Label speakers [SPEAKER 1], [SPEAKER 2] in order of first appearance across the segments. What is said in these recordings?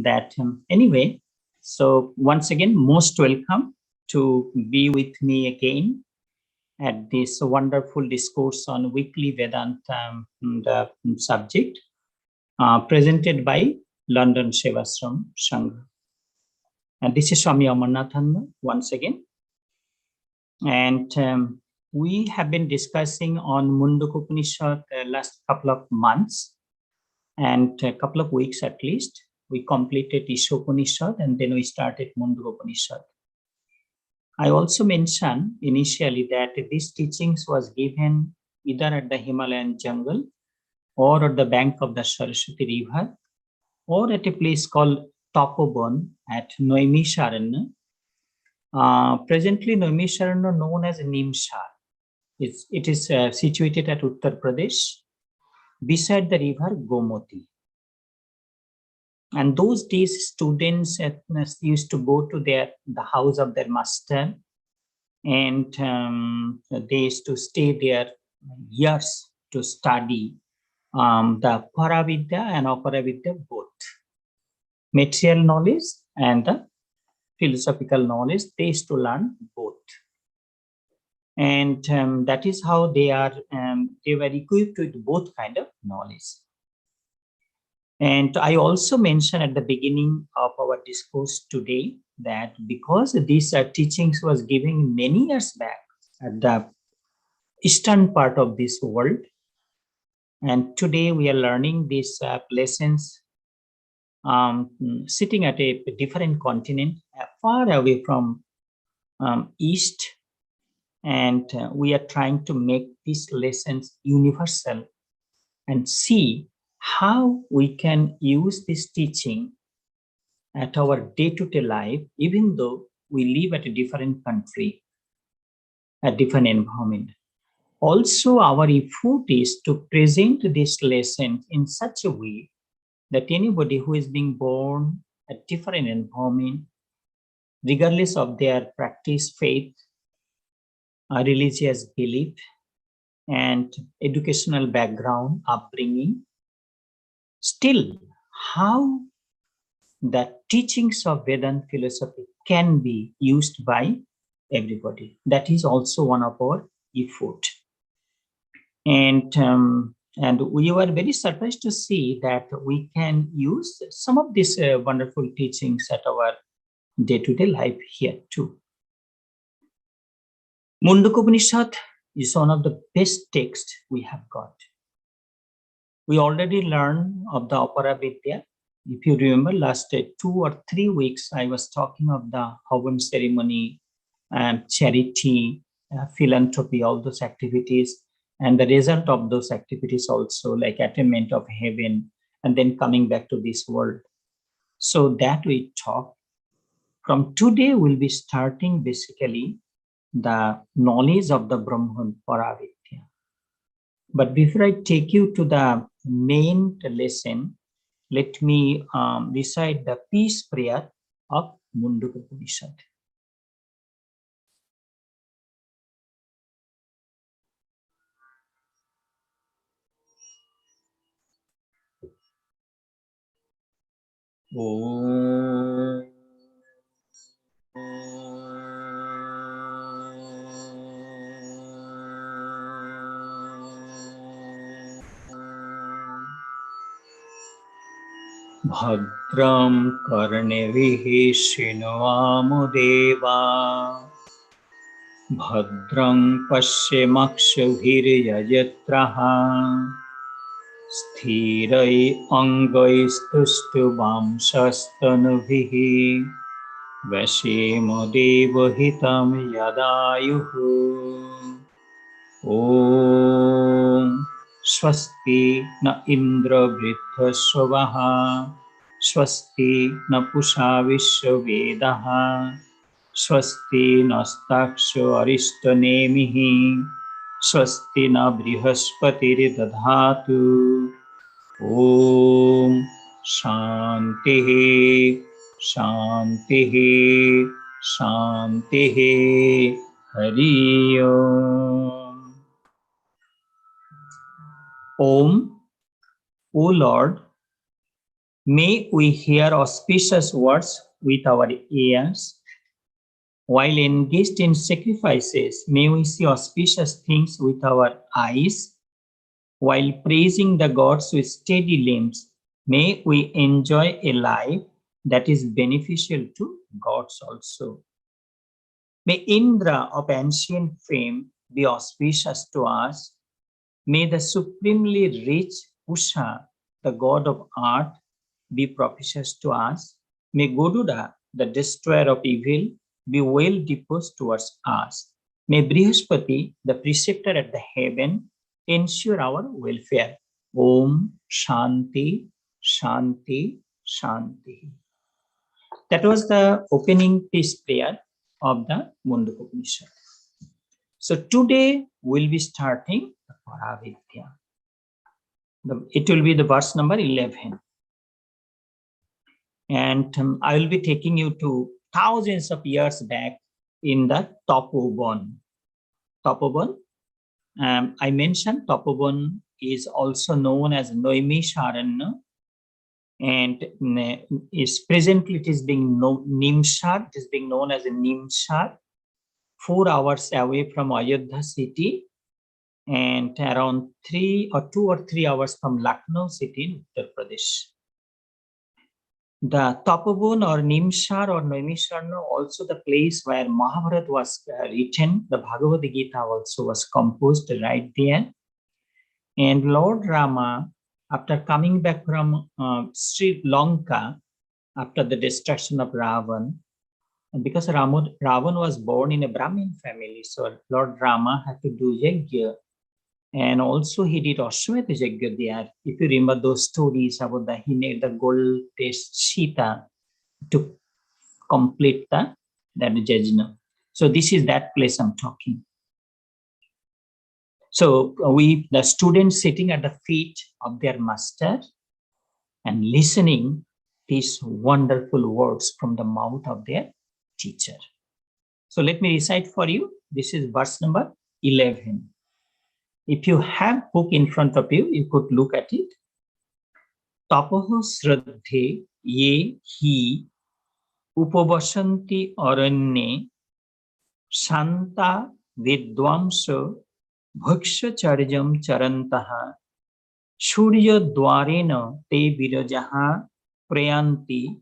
[SPEAKER 1] that anyway, so once again, most welcome to be with me again at this wonderful discourse on weekly Vedanta the subject presented by London Sevasram Sangha. And this is Swami Amarnathan once again. And we have been discussing on Mundaka Upanishad last couple of months and a couple of weeks at least. We completed Ishopanishad and then we started Mundaka Upanishad. I also mentioned initially that these teachings was given either at the Himalayan jungle or at the bank of the Saraswati River or at a place called Topobon at Noimisharanya. Presently, Noimisharanya known as Nimshar. It is situated at Uttar Pradesh beside the river Gomoti. And those days, students used to go to the house of their master, and they used to stay there years to study the Paravidya and Aparavidya both. Material knowledge and the philosophical knowledge, they used to learn both. And that is how they were equipped with both kind of knowledge. And I also mentioned at the beginning of our discourse today that because these teachings was given many years back at the eastern part of this world, and today we are learning these lessons sitting at a different continent, far away from east, and we are trying to make these lessons universal and see how we can use this teaching at our day-to-day life, even though we live at a different country, a different environment. Also, our effort is to present this lesson in such a way that anybody who is being born at different environment, regardless of their practice, faith, religious belief, and educational background, upbringing, still how the teachings of Vedanta philosophy can be used by everybody. That is also one of our effort. And we were very surprised to see that we can use some of these wonderful teachings at our day-to-day life here too. Mundaka Upanishad is one of the best texts we have got. We already learned of the Aparavidya. If you remember, last 2 or 3 weeks, I was talking of the Havan ceremony, charity, philanthropy, all those activities, and the result of those activities also, like attainment of heaven, and then coming back to this world. So that we talk. From today, we'll be starting basically the knowledge of the Brahman Paravidya. But before I take you to the main lesson, let me recite the peace prayer of Mundaka Upanishad. Om. Bhadram karnevihi shrinuvamudeva Bhadram pashyamakshuviryajatraha Sthirai angaistuষ্টुवांशस्तनुभिः Vashemodevahitam yadayuhu Om Swasti na Indra Vriddhasvaha Swasti na Pusha Vishwavedaha Swasti nastaksho Arishtanemihi Swasti na Brihaspatiri Dadhatu Om Shantihi Shantihi Shantihi Hari Om. Om, O Lord, May we hear auspicious words with our ears. While engaged in sacrifices, may we see auspicious things with our eyes. While praising the gods with steady limbs, may we enjoy a life that is beneficial to gods also. May Indra of ancient fame be auspicious to us. May the supremely rich Usha, the god of art, be propitious to us. May Goduda, the destroyer of evil, be well disposed towards us. May Brihaspati, the preceptor at the heaven, ensure our welfare. Om Shanti, Shanti, Shanti. That was the opening peace prayer of the Mundaka Upanishad. So today we'll be starting the Paravidya. It will be the verse number 11. And I will be taking you to thousands of years back in the Tapobon. Tapobon, I mentioned Tapobon is also known as Noimisharanya, and is presently it is being Nimshar, it is being known as a Nimshar, 4 hours away from Ayodhya city, and around 2 or 3 hours from Lucknow city in Uttar Pradesh. The Tapobon or Nimshar or Naimisharna, also the place where Mahabharata was written, the Bhagavad Gita also was composed right there. And Lord Rama, after coming back from Sri Lanka, after the destruction of Ravan, and because Ravan was born in a Brahmin family, so Lord Rama had to do yajna. And also he did Ashwamedha Yajna there. If you remember those stories about the he made the gold test Sita to complete that yajna. So this is that place I'm talking. So the students sitting at the feet of their master and listening these wonderful words from the mouth of their teacher. So let me recite for you. This is verse number 11. If you have book in front of you, you could look at it. Tapaho sraddhe ye hi upavasanti aranye shanta vidvamsa bhakshacharjam charantaha surya dwarena te virajaha prayanti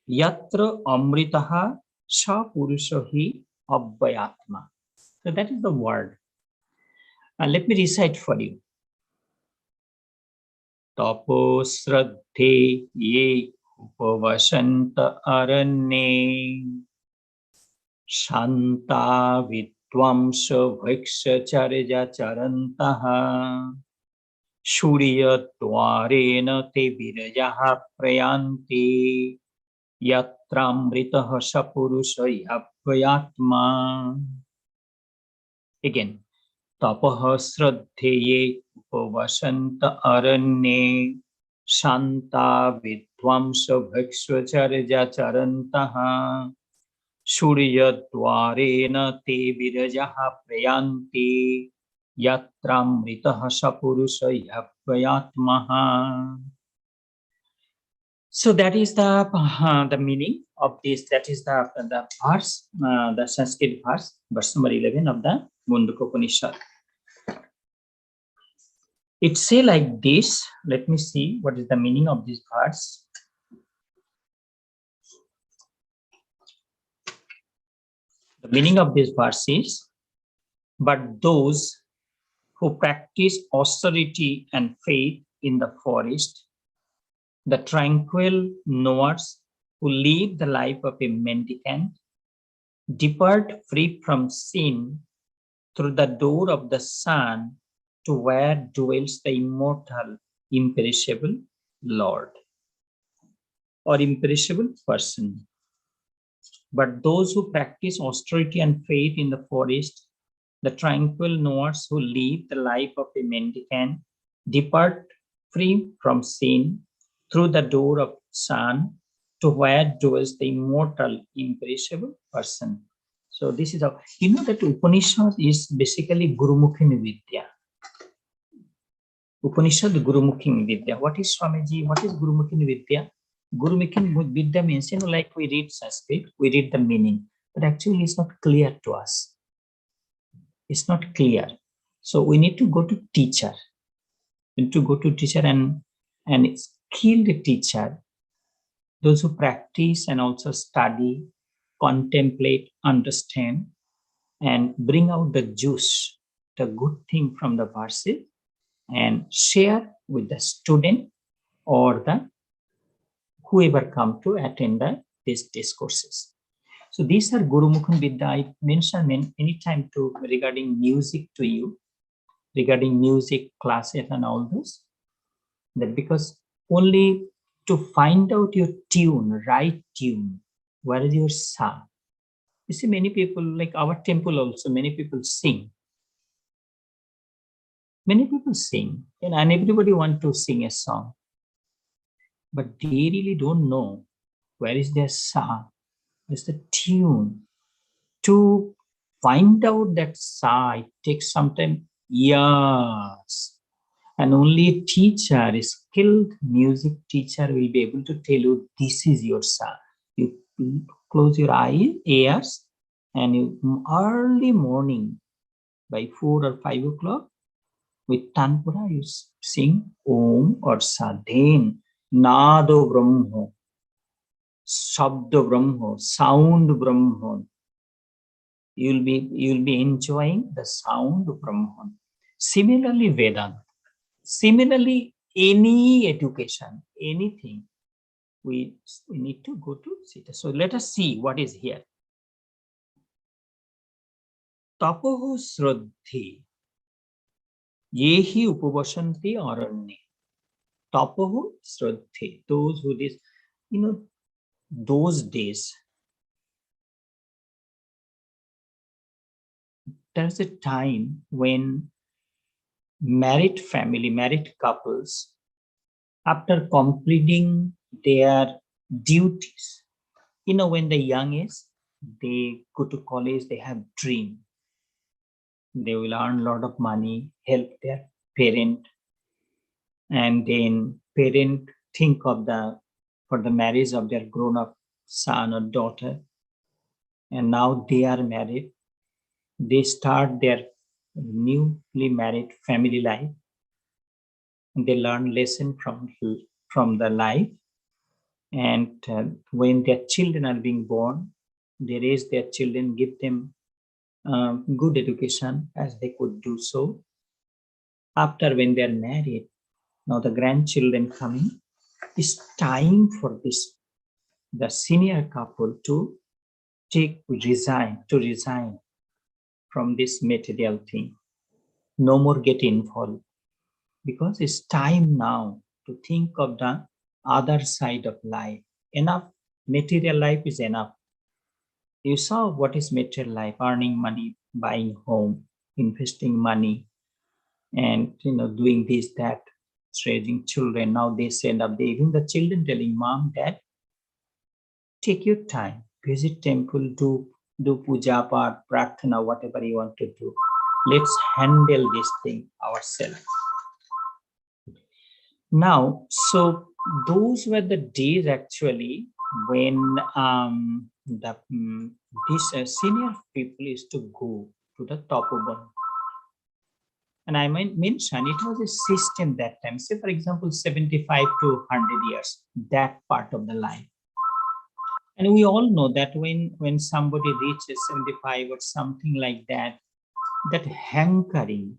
[SPEAKER 1] yatra amritaha sa purushahi abhayatma. So that is the word. Let me recite for you. Tapo sraddhe ye upavasanta aranye shanta vidvamsa bhakshacharya charantaha surya dwarena te virajaha prayanti yatramritaha sapurusha abhayatma. Again. Tapaha sraddheye upavasanta aranye shanta vidvamsa bhakshacharya charantaha surya dwarena te virajaha prayanti yatramritaha sapurusha abhayatmaha. So that is the meaning of this. That is the verse, the Sanskrit verse, verse number 11 of the Mundaka Upanishad. It say like this. Let me see what is the meaning of this verse. The meaning of this verse is, but those who practice austerity and faith in the forest, the tranquil knowers who live the life of a mendicant, depart free from sin through the door of the sun to where dwells the immortal, imperishable Lord or imperishable person. But those who practice austerity and faith in the forest, the tranquil knowers who live the life of a mendicant, depart free from sin through the door of sun to where dwells the immortal, imperishable person. So this is how, you know that Upanishad is basically Gurumukhi Vidya. Upanishad Gurumukhi Vidya. What is Swamiji? What is Gurumukhi Vidya? Gurumukhi Vidya means, like we read Sanskrit, we read the meaning, but actually it's not clear to us. It's not clear. So we need to go to teacher. We need to go to teacher and skilled teacher, those who practice and also study, contemplate, understand, and bring out the juice, the good thing from the verses, and share with the student or the whoever come to attend these discourses. So these are Gurumukhi Vidya. I mentioned many time to regarding music to you, regarding music classes and all those. That because only to find out your tune, right tune, where is your sa? You see, many people, like our temple also, many people sing. Many people sing, and everybody want to sing a song. But they really don't know where is their sa, where's the tune. To find out that sa, it takes some time, years. And only a teacher, a skilled music teacher will be able to tell you, this is your sa. You close your ears, and you early morning by 4 or 5 o'clock with Tanpura, you sing Om or Sa. Then Nado Brahma, Shabda Brahma, Sound Brahma. You'll be enjoying the sound of Brahman. Similarly, Vedanta. Similarly, any education, anything, we need to go to Sita. So let us see what is here. Tapoho Sraddhi, Yehi Upavasanti Aranye. Tapoho Sraddhi, those who is, those days, there's a time when married couples, after completing their duties, when the young age, they go to college, they have dream. They will earn a lot of money, help their parent, and then parent think of for the marriage of their grown-up son or daughter. And now they are married. They start their newly married family life. They learn lesson from the life. And when their children are being born, they raise their children, give them good education as they could do so. After when they are married, now the grandchildren coming, it's time for the senior couple to resign from this material thing. No more get involved, because it's time now to think of the other side of life. Enough material life is enough. You saw what is material life: earning money, buying home, investing money, and doing this, that, raising children. Now they send up, even the children telling mom, dad, take your time, visit temple, do puja, part, prarthana, whatever you want to do. Let's handle this thing ourselves. Now, so those were the days actually when these senior people used to go to the tapoban. And I might mention it was a system that time. Say, for example, 75 to 100 years, that part of the life. And we all know that when somebody reaches 75 or something like that, that hankering,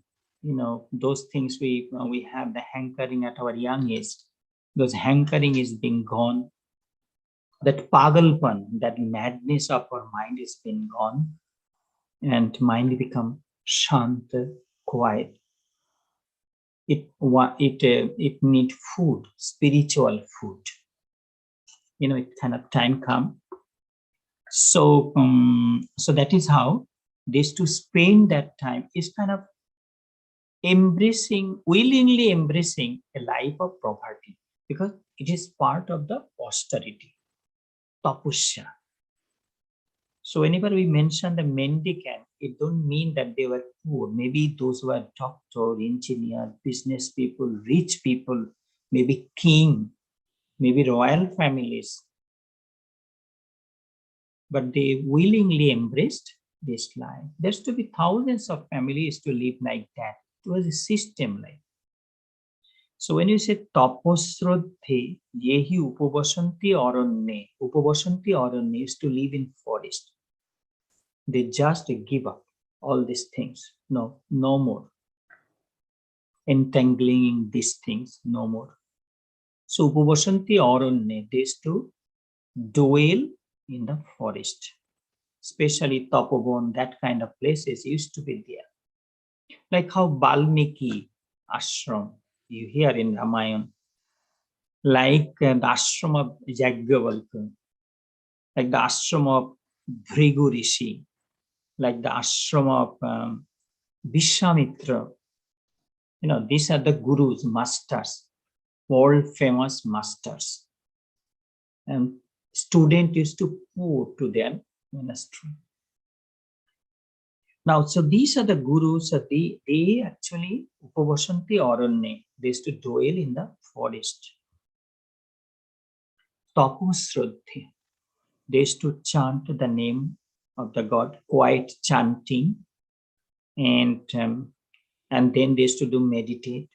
[SPEAKER 1] those things we have the hankering at our young age, those hankering is being gone. That pagalpan, that madness of our mind is being gone, and mind become shanta, quiet. It need food, spiritual food. It kind of time come. So so that is how this to spend that time is kind of willingly embracing a life of poverty, because it is part of the austerity, tapusya. So whenever we mention the mendicant, it don't mean that they were poor. Maybe those were doctor, engineer, business people, rich people, maybe king, maybe royal families. But they willingly embraced this life. There's to be thousands of families to live like that. It was a system like. So when you say taposrodhe, yehi upabasanti aranne is to live in forest. They just give up all these things. No more. Entangling in these things, no more. So upabasanti aranne, they is to dwell in the forest. Especially Tapovan, that kind of places used to be there. Like how Valmiki ashram, you hear in Ramayana, like the ashram of Yajnavalkya, like the ashram of Bhrigu Rishi, like the ashram of Vishwamitra. These are the gurus, masters, world famous masters. And student used to pour to their monastery. Now, so these are the gurus, they actually, Upabasanti Aranne, they used to dwell in the forest. Taposrodhe, they used to chant the name of the god, quiet chanting, and then they used to do meditate,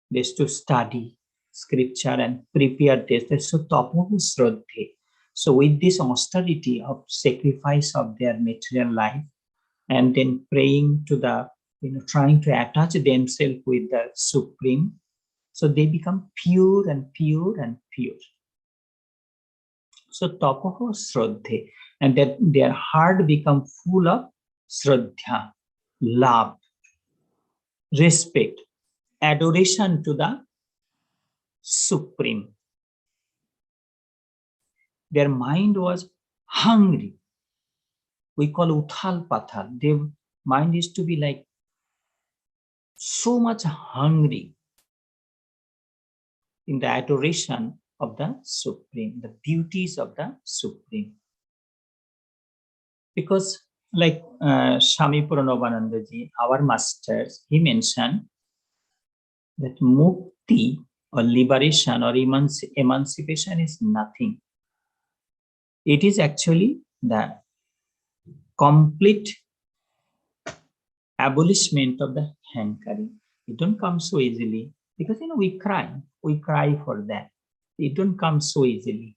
[SPEAKER 1] they used to study scripture and prepare this. So Taposrodhe. So with this austerity of sacrifice of their material life, and then praying to the, trying to attach themselves with the Supreme. So they become pure and pure and pure. So tapoho sraddhe, and that their heart become full of sraddha, love, respect, adoration to the Supreme. Their mind was hungry. We call uthal pathal. Their mind is to be like so much hungry in the adoration of the Supreme, the beauties of the Supreme. Because like Swami Purnabhanandaji, our masters, he mentioned that mukti or liberation or emancipation is nothing. It is actually the complete abolishment of the hankering. It don't come so easily because we cry for that. It don't come so easily.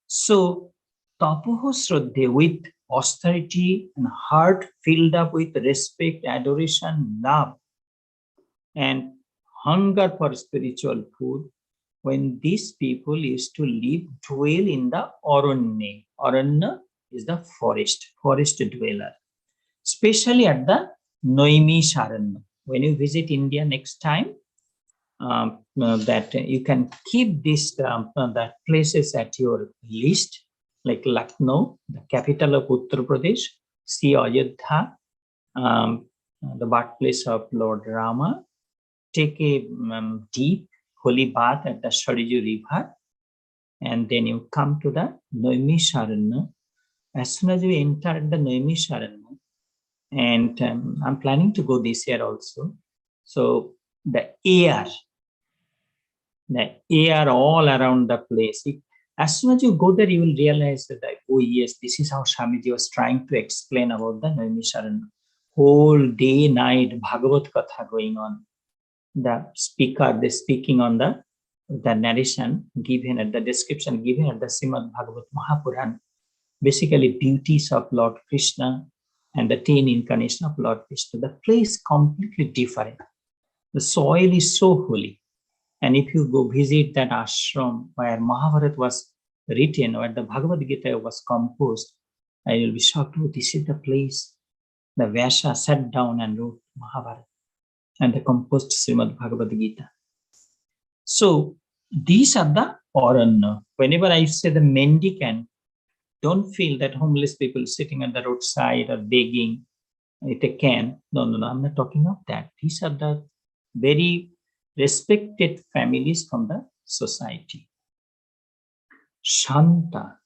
[SPEAKER 1] So tapoho sraddhe, with austerity and heart filled up with respect, adoration, love, and hunger for spiritual food, when these people used to live, dwell in the aranya. Aranya is the forest dweller, especially at the Naimisharanya. When you visit India next time, that you can keep these the places at your list, like Lucknow, the capital of Uttar Pradesh, see Ayodhya, the birthplace of Lord Rama. Take a deep holy bath at the Sariju River, and then you come to the Naimisharanya. As soon as you enter the Naimisharanya, and I'm planning to go this year also. So the air all around the place. As soon as you go there, you will realize that, oh yes, this is how Swamiji was trying to explain about the Naimisharanya. Whole day, night, Bhagavad Katha going on. The speaking on the narration given at the description given at the Srimad Bhagavad Mahapuran. Basically, beauties of Lord Krishna and the 10 incarnation of Lord Krishna. The place completely different. The soil is so holy. And if you go visit that ashram where Mahabharata was written, where the Bhagavad Gita was composed, I will be shocked. Oh, this is the place the Vyasa sat down and wrote Mahabharata and the composed Srimad Bhagavad Gita. So these are the aranya. Whenever I say the mendicant, don't feel that homeless people sitting on the roadside or begging with a can. No, I'm not talking of that. These are the very respected families from the society. Shanta,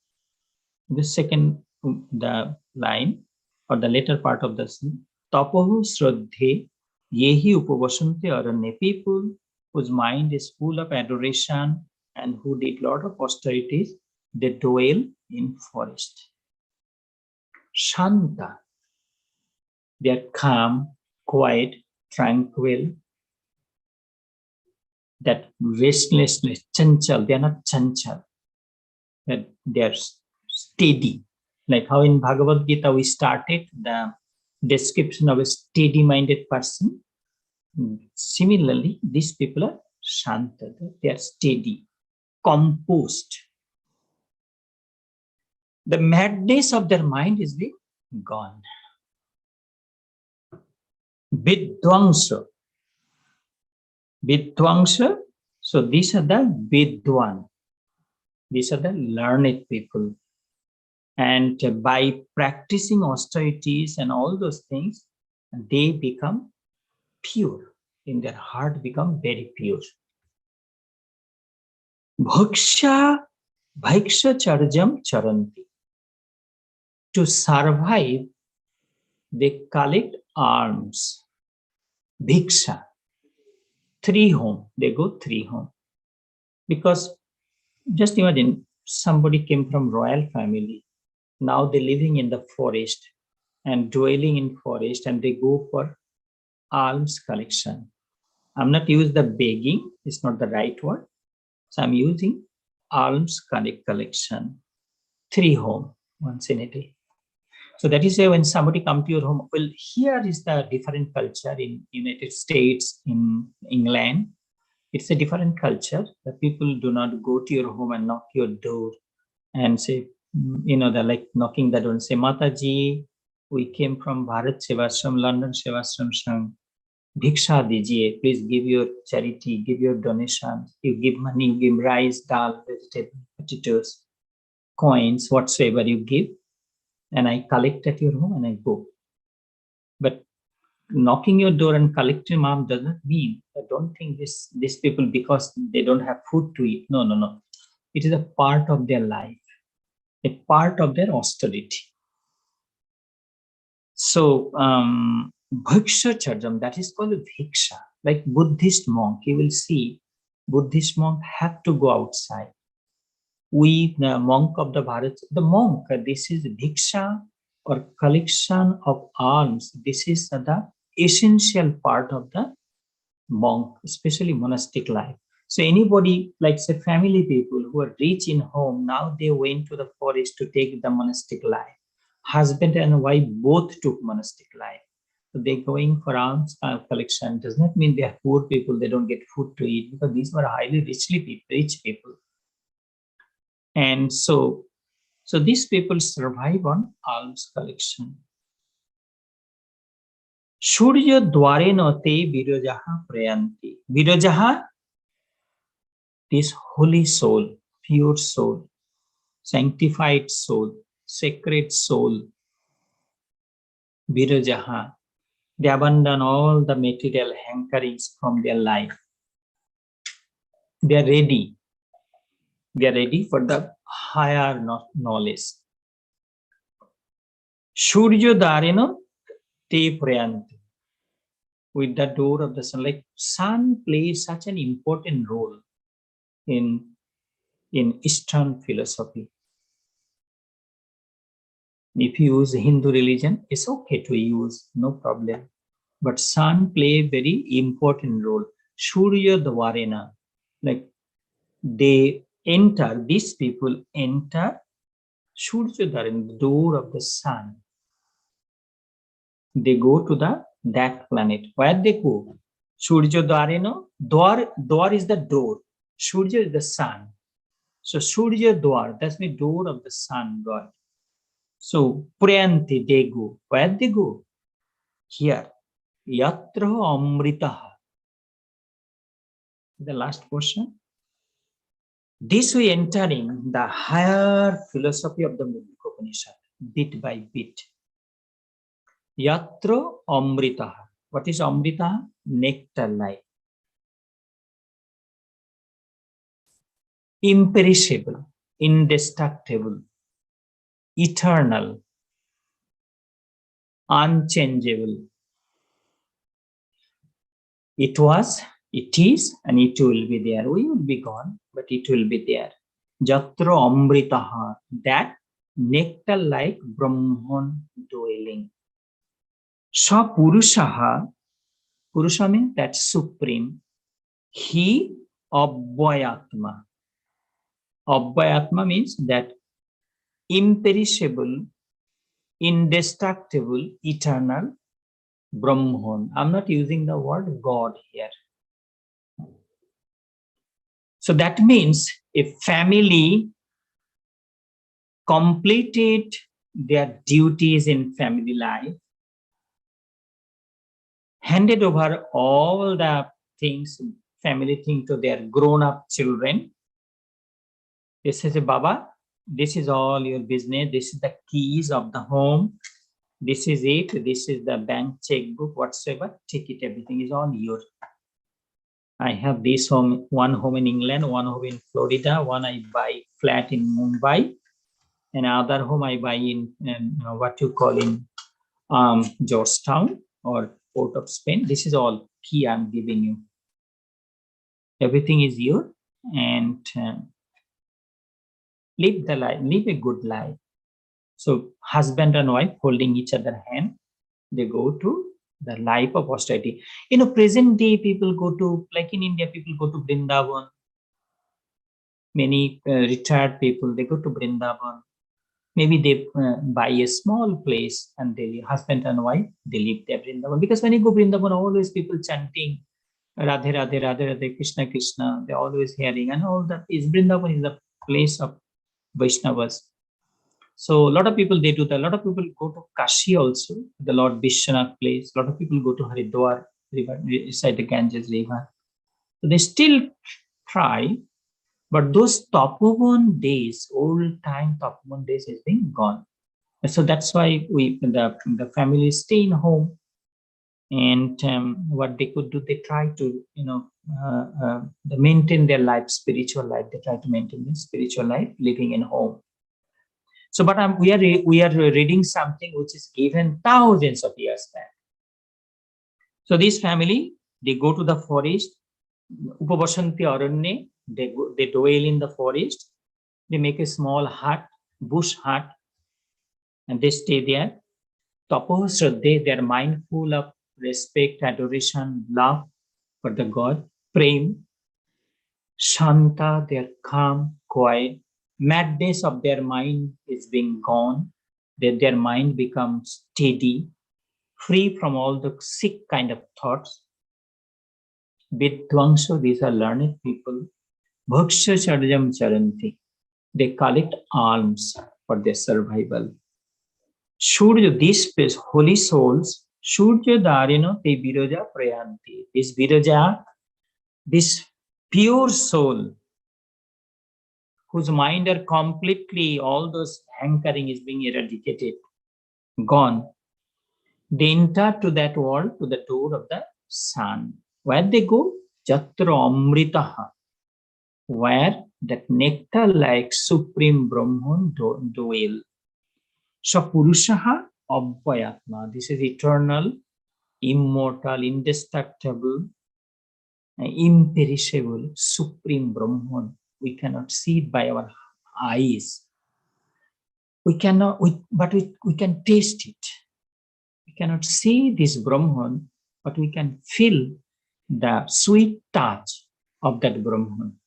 [SPEAKER 1] the second the line or the later part of the scene. Tapohu Shraddhe Yehi Upavasante Aranya, people whose mind is full of adoration and who did lot of austerities, they dwell in forest. Shanta, they are calm, quiet, tranquil, that restlessness, chanchal, they are not chanchal, that they are steady. Like how in Bhagavad Gita we started the description of a steady-minded person. Similarly, these people are shanta, they are steady, composed. The madness of their mind is gone. Vidwangsha. Vidwangsha, so these are the Vidwan. These are the learned people. And by practicing austerities and all those things, they become pure. In their heart become very pure. Bhaksha charjam charanti. To survive, they collect alms. Bhiksha. 3 home. They go 3 home. Because just imagine somebody came from royal family. Now they're living in the forest and dwelling in forest, and they go for alms collection. I'm not using the begging, it's not the right word. So I'm using alms collection. 3 home, once in a day. So that is why when somebody come to your home, well, here is the different culture in United States, in England. It's a different culture. The people do not go to your home and knock your door and say, they're like knocking the door and say, Mataji, we came from Bharat Sevashram, London Sevashram Sangh. Bhiksha dijiye, please give your charity, give your donations. You give money, you give rice, dal, vegetable, potatoes, coins, whatsoever you give. And I collect at your home and I go. But knocking your door and collecting mom does not mean, I don't think these people, because they don't have food to eat. No. It is a part of their life, a part of their austerity. So, Bhiksha Charjam, that is called Bhiksha. Like Buddhist monk, you will see Buddhist monk have to go outside. We, the monk of the Bharat, the monk, this is Bhiksha or collection of alms. This is the essential part of the monk, especially monastic life. So anybody, like say family people who are rich in home, now they went to the forest to take the monastic life. Husband and wife both took monastic life. So they're going for alms collection. Does not mean they are poor people, they don't get food to eat, because these were highly rich people. And so these people survive on alms collection. Surya dware note virajaha prayanti. Virajaha, this holy soul, pure soul, sanctified soul, sacred soul, virajaha. They abandon all the material hankerings from their life. They are ready. They are ready for the higher knowledge. Surya dwarena te prayanti. With the door of the sun, like sun plays such an important role in Eastern philosophy. If you use Hindu religion, it's okay to use, no problem. But sun play a very important role. Surya Dwarena, like they enter, these people enter Surya Dwarena, the door of the sun. They go to that planet. Where they go? Surya Dwarena, Dwar is the door. Surya is the sun. So Surya Dwar, that's the door of the sun, God. So Priyanti, they go. Where they go? Here. Yatra Amritaha. The last portion. This we entering the higher philosophy of the Mundaka Upanishad, bit by bit. Yatra Amritaha. What is Amrita? Nectar life. Imperishable, indestructible. eternal, unchangeable. It was, it is, and it will be there. We will be gone, but it will be there. Jatra Amritaha, that nectar-like Brahman dwelling. Sa Purushaha, Purusha means that supreme. He Abhayatma. Abhayatma means that imperishable, indestructible, eternal Brahman. I'm not using the word God here. So that means if family completed their duties in family life, handed over all the things, family thing to their grown-up children, they say, Baba, this is all your business, this is the keys of the home, this is it, this is the bank checkbook, whatsoever, take it, everything is all yours. I have this home, one home in England, one home in Florida, one I buy flat in Mumbai, and other home I buy in what you call in Georgetown or Port of Spain. This is all key I'm giving you. Everything is yours, and live the life, live a good life. So husband and wife holding each other hand, they go to the life of austerity. Present day people go to, like in India, people go to Vrindavan. Many retired people, they go to Vrindavan. Maybe they buy a small place and they, husband and wife, they live there Vrindavan. Because when you go Vrindavan, always people chanting Radhe Radhe Radhe Radhe Krishna Krishna. They're always hearing, and all that is Vrindavan is the place of Vaishnavas. So a lot of people, they do that. A lot of people go to Kashi also, the Lord Vishwanath place. A lot of people go to Haridwar river, beside the Ganges river. So they still try, but those Tapovan days, old time Tapovan days has been gone. So that's why we, the family stay in home, and what they could do, they try to, they maintain their life, spiritual life. They try to maintain their spiritual life, living in home. So, but we are reading something which is given thousands of years back. So this family, they go to the forest, Upavashanti Aranye, they dwell in the forest, they make a small hut, bush hut, and they stay there. Tapo Shraddha, they are mindful of respect, adoration, love for the God. Prem, Shanta, they are calm, quiet. Madness of their mind is being gone. Their mind becomes steady, free from all the sick kind of thoughts. Vidvansha, these are learned people. Bhaksha Charjam Charanti, they collect alms for their survival. Surya, these holy souls, Surya Darino te Viraja Prayanti. This Viraja, this pure soul, whose mind are completely, all those hankering is being eradicated, gone. They enter to that world, to the door of the sun. Where they go? Jatra Amritaha, where that nectar-like supreme Brahman dwell. So Purushaha Abhayatma, this is eternal, immortal, indestructible, imperishable, supreme Brahman. We cannot see it by our eyes. We cannot, but we can taste it. We cannot see this Brahman, but we can feel the sweet touch of that Brahman.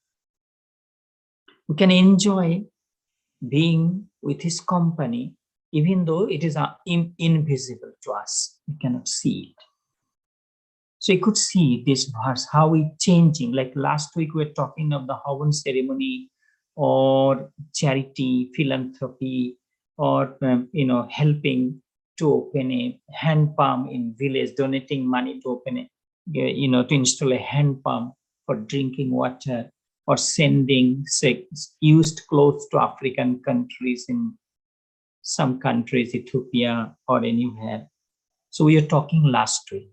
[SPEAKER 1] We can enjoy being with his company, even though it is invisible to us. We cannot see it. So you could see this verse, how it's changing. Like last week, we were talking of the Havan ceremony or charity, philanthropy, or helping to open a hand pump in village, donating money to open a, to install a hand pump for drinking water, or sending used clothes to African countries, in some countries, Ethiopia or anywhere. So we are talking last week.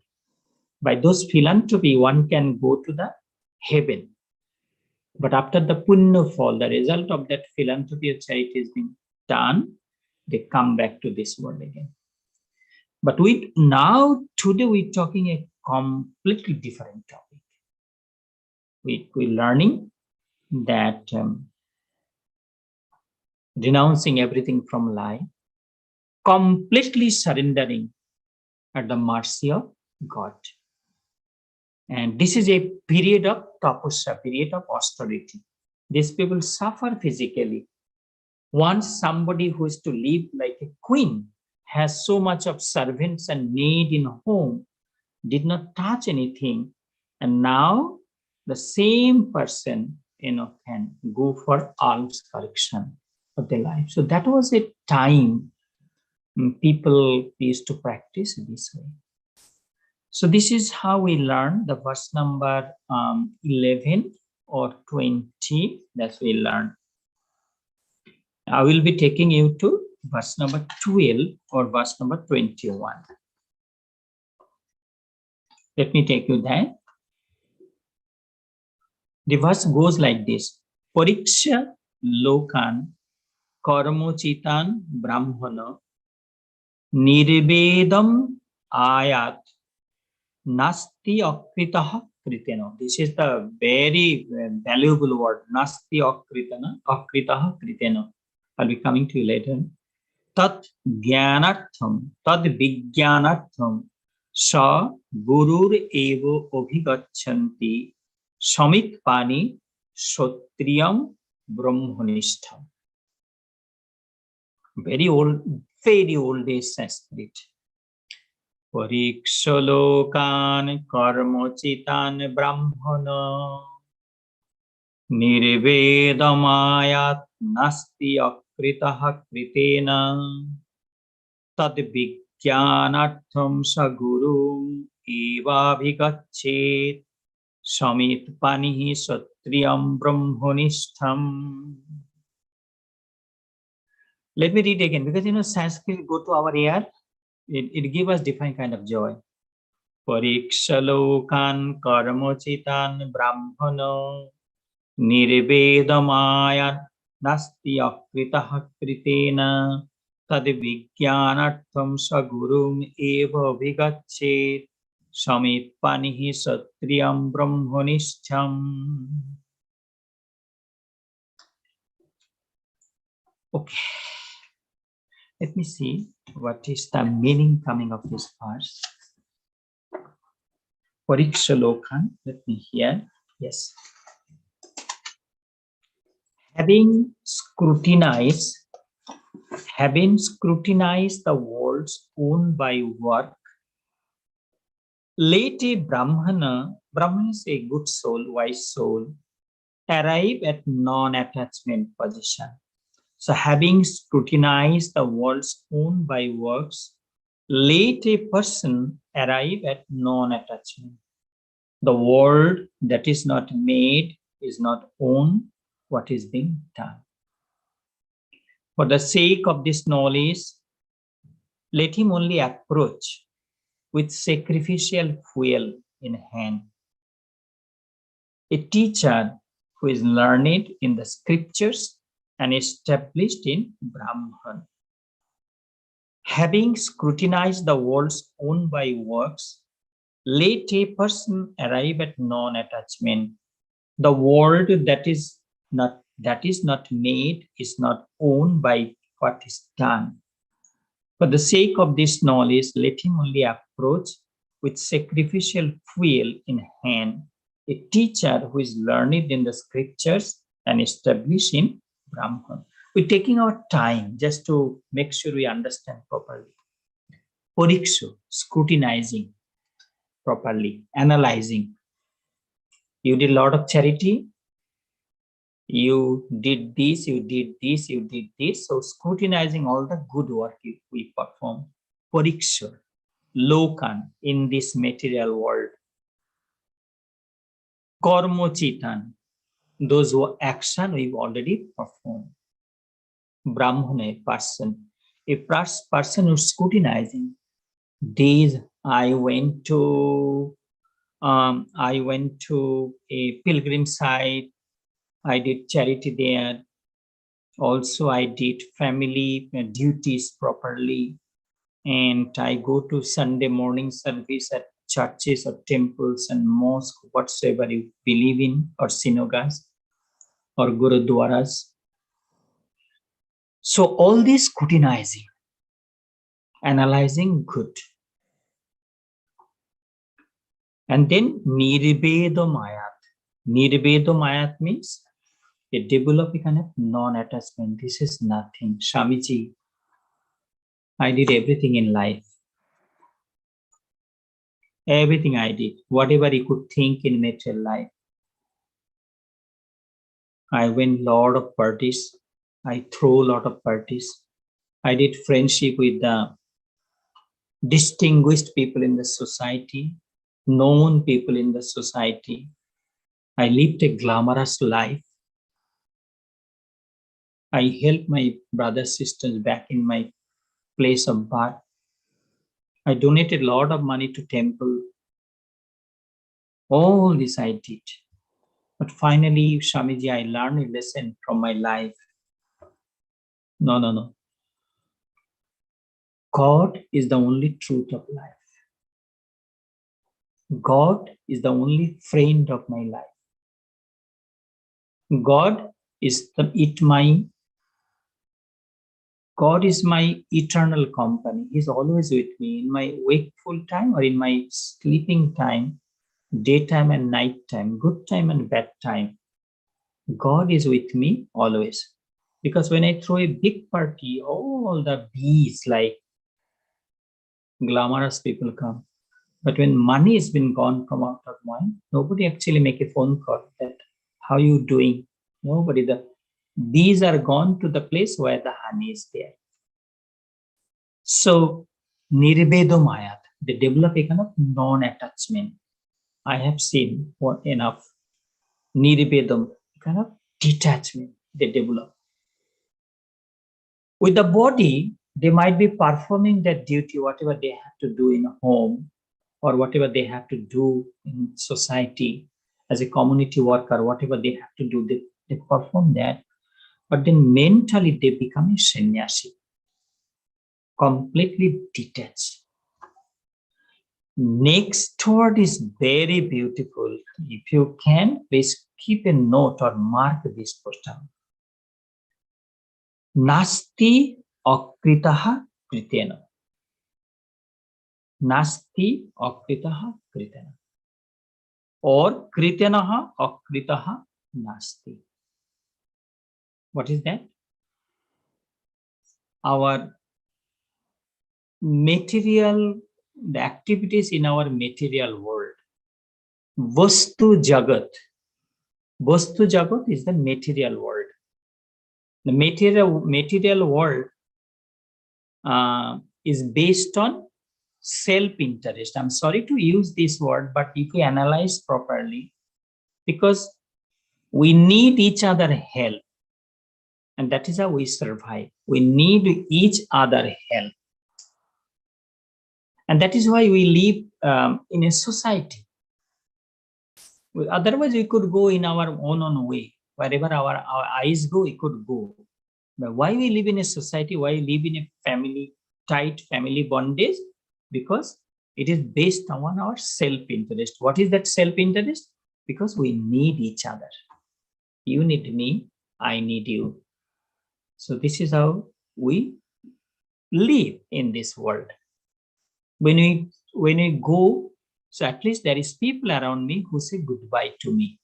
[SPEAKER 1] By those philanthropy, one can go to the heaven. But after the punya fall, the result of that philanthropy or charity has been done, they come back to this world again. But today we're talking a completely different topic. We're learning that renouncing everything from life, completely surrendering at the mercy of God. And this is a period of tapasya, period of austerity. These people suffer physically. Once somebody who is to live like a queen, has so much of servants and maid in home, did not touch anything, and now the same person can go for alms collection of their life. So that was a time people used to practice this way. So this is how we learn the verse number 11 or 20 that we learn. I will be taking you to verse number 12 or verse number 21. Let me take you there. The verse goes like this. Pariksha lokan karmochitan brahmana nirvedam ayat nasti akritah kritena. This is the very valuable word. Nasti akritah kritena. I'll be coming to you later. Tat jnanartham, tad vijnanartham, sa gurur evo abhigachanti, samit pani, shotriyam brahmanishtham. Very old days Sanskrit. Parikshalokan karmochitan brahmana, nirvedamayat nasti akritah kritena, tad vijnanartham sa guru eva bhigachet samit panihi satriyam brahmanishtham. Let me read again, because Sanskrit go to our ear, it gives us different kind of joy. Parikshalokan karmochitan brahmana nirvedamayan nasti akritah kritena tad vijnanartham sa gurum eva bhigachet samit panihi satriyam brahmanishtham. Okay, let me see what is the meaning coming of this verse. Parikshalokan, let me hear. Yes. Having scrutinized the worlds owned by work, let a Brahmana is a good soul, wise soul, arrive at non-attachment position. So having scrutinized the worlds owned by works, let a person arrive at non-attachment. The world that is not made is not owned what is being done. For the sake of this knowledge, let him only approach with sacrificial fuel in hand. A teacher who is learned in the scriptures and established in Brahman. Having scrutinized the worlds owned by works, let a person arrive at non-attachment. The world that is not made is not owned by what is done. For the sake of this knowledge, let him only approach with sacrificial fuel in hand, a teacher who is learned in the scriptures and established in Brahman. We're taking our time just to make sure we understand properly. Pariksha, scrutinizing properly, analyzing. You did a lot of charity. You did this, you did this, you did this. So scrutinizing all the good work we perform. Pariksha, lokan, in this material world. Karmochitan, those who action we've already performed. Brahmana, a person who's scrutinizing. Days I went to a pilgrim site. I did charity there. Also, I did family duties properly, and I go to Sunday morning service at churches or temples and mosques, whatsoever you believe in, or synagogues or gurudwaras. So all this scrutinizing, analyzing good. And then Nirvedo Mayat. Nirvedo Mayat means a develop a kind of non-attachment. This is nothing. Swamiji, I did everything in life. Everything I did, whatever you could think in material life. I went a lot of parties. I threw a lot of parties. I did friendship with the distinguished people in the society, known people in the society. I lived a glamorous life. I helped my brothers, sisters back in my place of birth. I donated a lot of money to temple. All this I did. But finally, Swamiji, I learned a lesson from my life. No. God is the only truth of life. God is the only friend of my life. God is God is my eternal company. He's always with me in my wakeful time or in my sleeping time, daytime and night time, good time and bad time. God is with me always. Because when I throw a big party, all the bees like glamorous people come. But when money has been gone from out of mind, nobody actually make a phone call that how you doing? Nobody. The bees are gone to the place where the honey is there. So Nirvedo Mayat, they develop a kind of non-attachment. I have seen enough. Nirvedam, kind of detachment they develop. With the body, they might be performing their duty, whatever they have to do in a home or whatever they have to do in society as a community worker, whatever they have to do, they perform that. But then mentally they become a sannyasi, completely detached. Next word is very beautiful. If you can, please keep a note or mark this poster. Nasti akritaha kritena. Nasti akritaha kritena. Or kritenaha akritaha nasti. What is that? Our material, the activities in our material world. Vastu Jagat. Vastu Jagat is the material world. The material world is based on self-interest. I'm sorry to use this word, but if we analyze properly, because we need each other help, and that is how we survive. We need each other help. And that is why we live in a society. Otherwise, we could go in our own way. Wherever our eyes go, we could go. But why we live in a society? Why we live in a family, tight family bondage? Because it is based on our self-interest. What is that self-interest? Because we need each other. You need me, I need you. So this is how we live in this world. When we go, so at least there is people around me who say goodbye to me.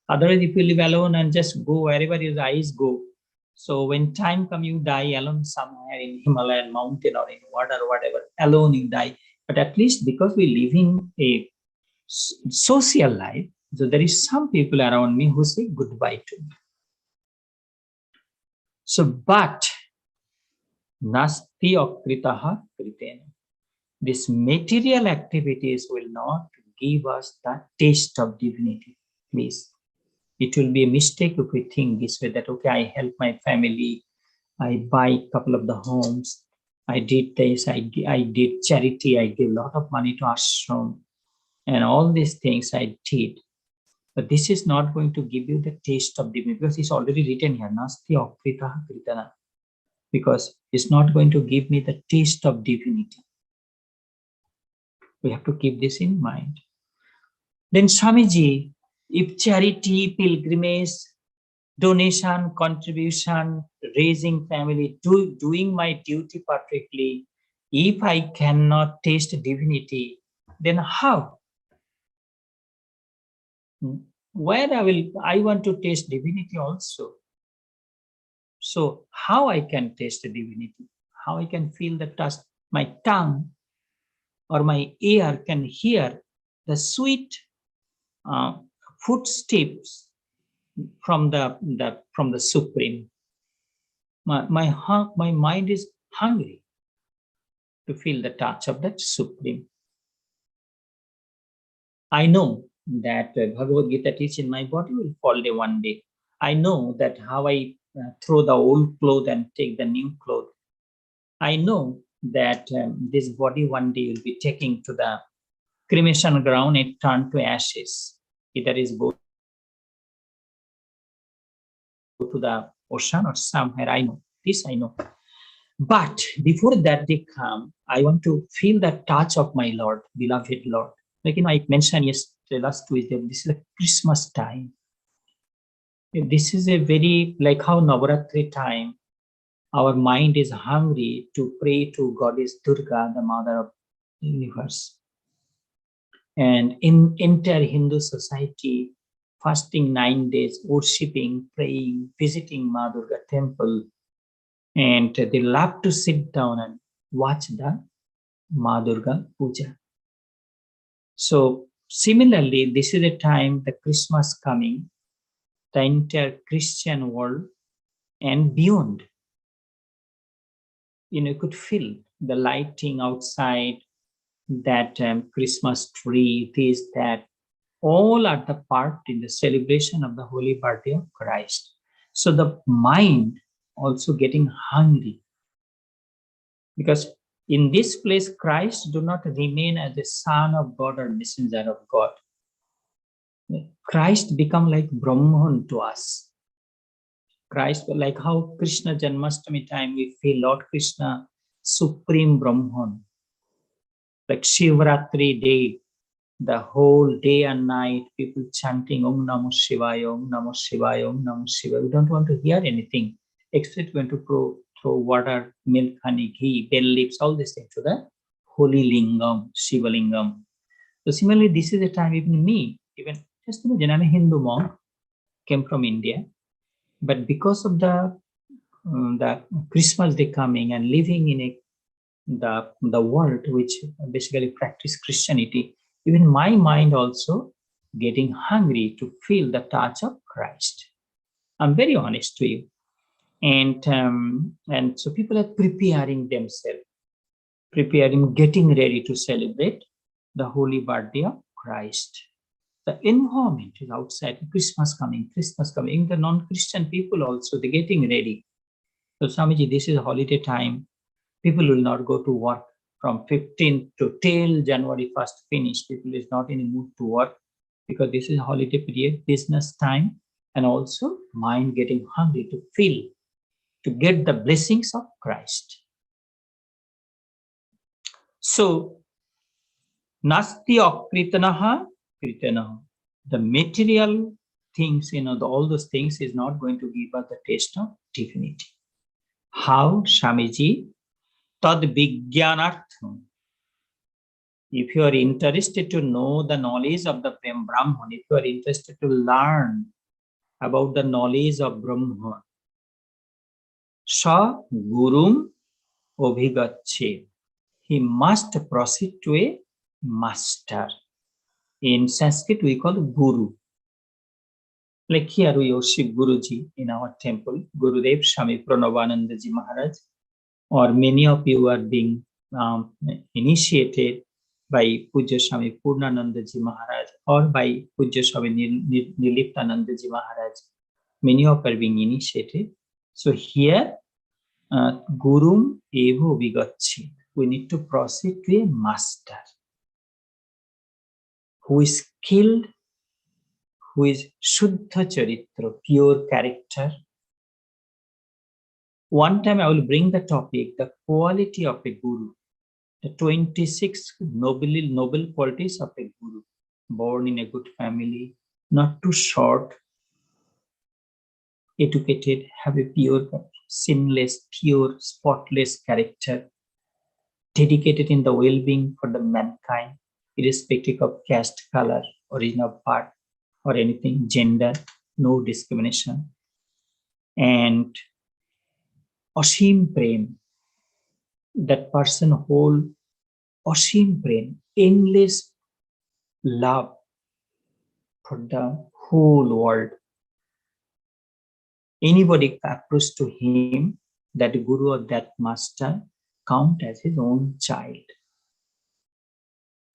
[SPEAKER 1] Otherwise, if you live alone and just go wherever your eyes go, so when time comes, you die alone somewhere in Himalayan mountain or in water or whatever, alone you die. But at least because we live in a social life, so there is some people around me who say goodbye to me. So, but nasti akritaha kritena. These material activities will not give us the taste of divinity. Please. It will be a mistake if we think this way that, okay, I help my family, I buy a couple of the homes, I did this, I did charity, I gave a lot of money to ashram, and all these things I did. But this is not going to give you the taste of divinity, because it's already written here, Nasti Akritaha Kritana, because it's not going to give me the taste of divinity. We have to keep this in mind. Then Swamiji, if charity, pilgrimage, donation, contribution, raising family, doing my duty perfectly, if I cannot taste divinity, then how? Where I want to taste divinity also. So how I can taste divinity? How I can feel the touch? My tongue or my ear can hear the sweet footsteps from the Supreme. My mind is hungry to feel the touch of that Supreme. I know that Bhagavad Gita teaches my body will fall day one day. I know that how I throw the old clothes and take the new clothes. I know that this body one day will be taken to the cremation ground and turned to ashes. Either is go to the ocean or somewhere. I know this. I know. But before that day come, I want to feel the touch of my Lord, beloved Lord. Like I mentioned yesterday, last Tuesday, this is a Christmas time. This is a very, like how Navaratri time, our mind is hungry to pray to Goddess Durga, the mother of the universe. And in entire Hindu society, fasting 9 days, worshipping, praying, visiting Ma Durga temple, and they love to sit down and watch the Ma Durga Puja. So similarly, this is the time the Christmas coming, the entire Christian world and beyond. You could feel the lighting outside, that Christmas tree, this, that, all are the part in the celebration of the holy birthday of Christ. So the mind also getting hungry, because in this place Christ do not remain as a son of God or messenger of God. Christ become like Brahman to us. Christ, like how Krishna Janmashtami time we feel Lord Krishna supreme Brahman. Like Shivratri day, the whole day and night, people chanting Om Namo Shivaya, Om Namo Shivaya, Om Namo Shivaya. We don't want to hear anything except we want to throw water, milk, honey, ghee, bell leaves, all these things to the holy lingam, Shiva lingam. So similarly, this is the time even me, even just imagine I'm a Hindu monk, came from India, but because of the Christmas day coming and living in the world which basically practice Christianity, even my mind also getting hungry to feel the touch of Christ. I'm very honest to you, and so people are preparing themselves, getting ready to celebrate the holy birthday of Christ. The environment is outside. Christmas coming. The non-Christian people also, they're getting ready. So Swamiji, this is a holiday time. People will not go to work from 15th to till January 1st finish. People is not in a mood to work because this is holiday period, business time, and also mind getting hungry to feel, to get the blessings of Christ. So, Nasti Akritanaha Kritanaha. The material things, all those things is not going to give us the taste of divinity. How, Swamiji? Tad Vijnanartham. If you are interested to know the knowledge of the Brahman, if you are interested to learn about the knowledge of Brahman, Sa Gurum Obhigache. He must proceed to a master. In Sanskrit, we call Guru. Like here we worship Guruji in our temple, Gurudev Swami Pranavanandaji Maharaj, or many of you are being initiated by Pujya Swami Purnanandaji Maharaj or by Pujya Swami Niliptanandaji Maharaj. Many of are being initiated. So here, Gurum Evo Vigachi. We need to proceed to a master who is skilled, who is Shuddha Charitra, pure character. One time I will bring the topic, the quality of a guru, the 26 noble qualities of a guru. Born in a good family, not too short, educated, have a pure, sinless, pure, spotless character, dedicated in the well-being for the mankind, irrespective of caste, color, origin of birth, or anything, gender, no discrimination. And Ashim Prem, that person hold Ashim Prem, endless love for the whole world. Anybody approach to him, that guru or that master, count as his own child.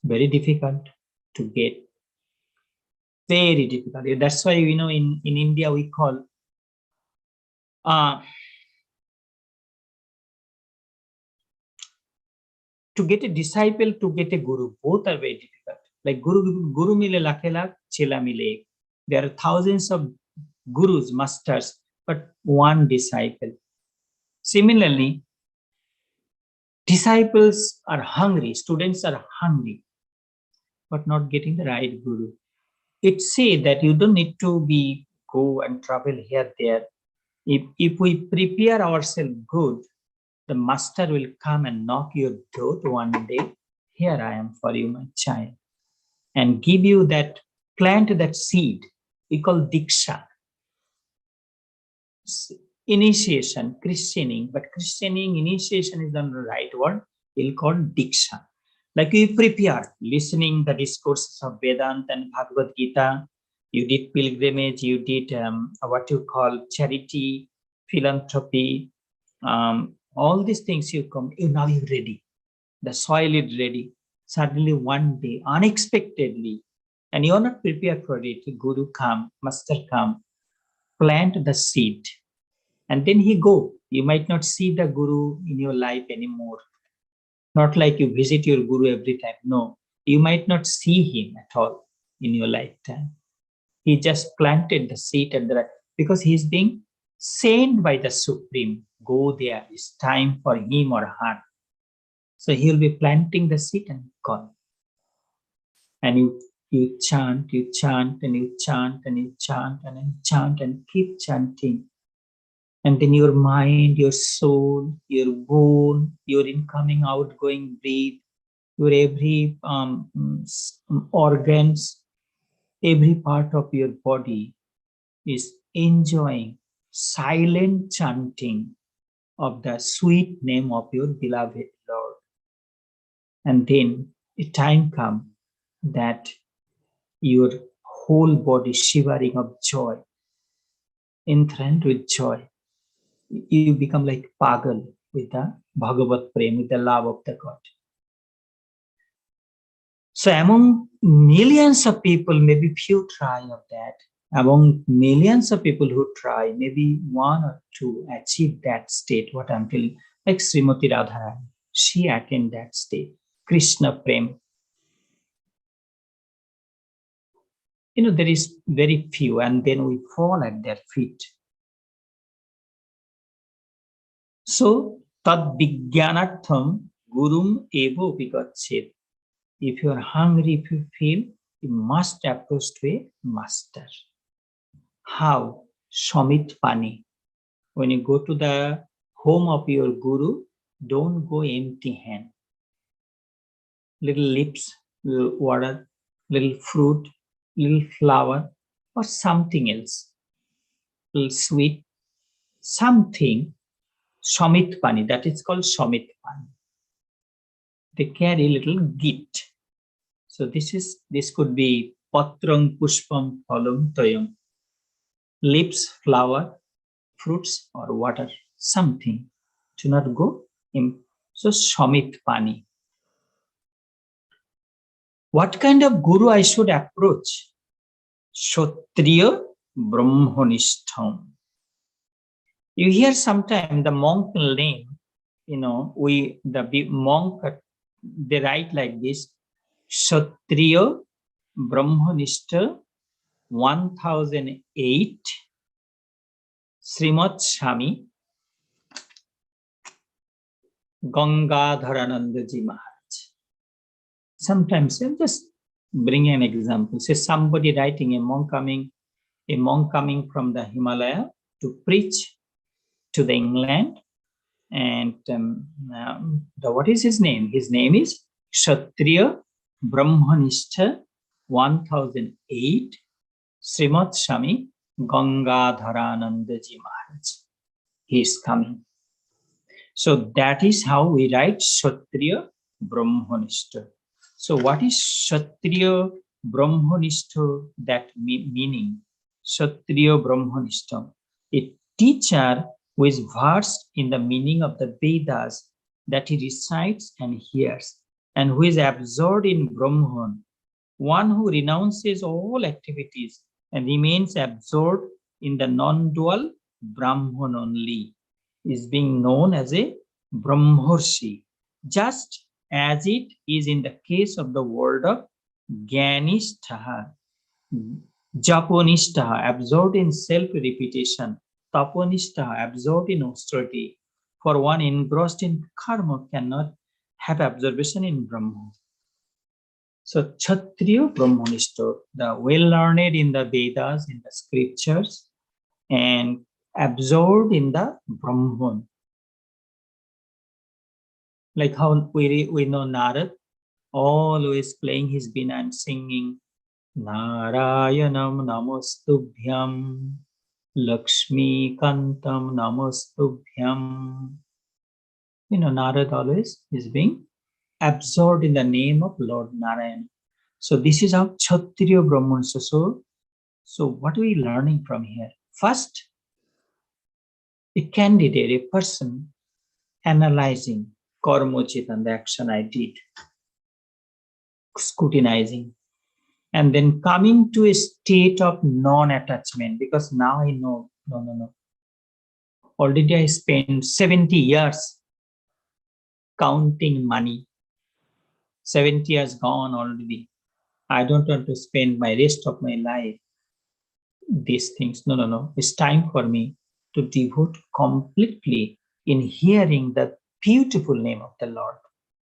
[SPEAKER 1] Very difficult to get. Very difficult. That's why, in India we call to get a disciple, to get a guru, both are very difficult. Like guru mile lakhe lakh, chela mile ek. There are thousands of gurus, masters, but one disciple. Similarly, disciples are hungry, students are hungry, but not getting the right guru. It say that you don't need to go and travel here, there. If we prepare ourselves good, the master will come and knock your door one day. Here I am for you, my child, and give you that, plant that seed. We call Diksha. Initiation, christening, but christening, initiation is not the right word. We'll call Diksha. Like you prepare, listening the discourses of Vedanta and Bhagavad Gita, you did pilgrimage, you did what you call charity, philanthropy, all these things you come, now you're ready. The soil is ready. Suddenly one day, unexpectedly, and you're not prepared for it, Guru come, Master come, plant the seed, and then he go. You might not see the Guru in your life anymore. Not like you visit your Guru every time. No, you might not see him at all in your lifetime. He just planted the seed at the, because he's being sent by the Supreme. Go there, it's time for him or her. So he'll be planting the seed and gone. And you chant, you chant, and you chant, and you chant, and you chant, and keep chanting. And then your mind, your soul, your bone, your incoming, outgoing breath, your every organs, every part of your body is enjoying silent chanting of the sweet name of your beloved Lord. And then a time comes that your whole body shivering of joy, enthroned with joy. You become like pagal with the Bhagavat Prem, with the love of the God. So among millions of people, maybe few try of that. Among millions of people who try, maybe one or two achieve that state, what I'm feeling. Like Srimati Radharani, she attained that state. Krishna Prem. There is very few, and then we fall at their feet. So, tad vijnanatham gurum evo vigachet. If you are hungry, if you feel, you must approach to a master. How? Shamit Pani. When you go to the home of your guru, don't go empty hand. Little lips, little water, little fruit, little flower, or something else. Little sweet, something. Shamit Pani, that is called Shamit Pani. They carry little gift. So this could be patrang pushpam phalam toyam. Lips, flower, fruits, or water, something. Do not go in. So Shamit Pani. What kind of guru I should approach? Kshatriya Brahmanishtham. You hear sometimes the monk name, the monk, they write like this: Kshatriya Brahmanishta 1008, Srimad Swami Gangadharanandaji Maharaj. Sometimes I'm just bringing an example. Say somebody writing, a monk coming from the Himalaya to preach to the England, and what is his name? His name is Kshatriya Brahmanistha 1008 Srimad Swami Gangadharanandaji Maharaj. He is coming. So that is how we write Kshatriya Brahmanistha. So what is Kshatriya Brahmanistha? That meaning, Kshatriya Brahmanistha, a teacher who is versed in the meaning of the Vedas that he recites and hears, and who is absorbed in Brahman, one who renounces all activities and remains absorbed in the non-dual Brahman only, is being known as a Brahmarshi, just as it is in the case of the word of Gyanishtaha, Japonishtaha, absorbed in self-repetition, Taponishtaha, absorbed in austerity. For one engrossed in karma cannot have absorption in Brahman. So Kshatriya Brahmanistha, the well-learned in the Vedas, in the scriptures, and absorbed in the Brahman. Like how we know Narad, always playing his veena and singing Narayanam Namostubhyam Lakshmi Kantam Namostubhyam. You know, Narad always is being absorbed in the name of Lord Narayan. So this is how Kshatriya Brahmanistha. So what are we learning from here? First, a candidate, a person analyzing karmachit and the action I did, scrutinizing, and then coming to a state of non-attachment, because now I know, no. Already I spent 70 years counting money. 70 years gone already. I don't want to spend my rest of my life these things. No. It's time for me to devote completely in hearing the beautiful name of the Lord.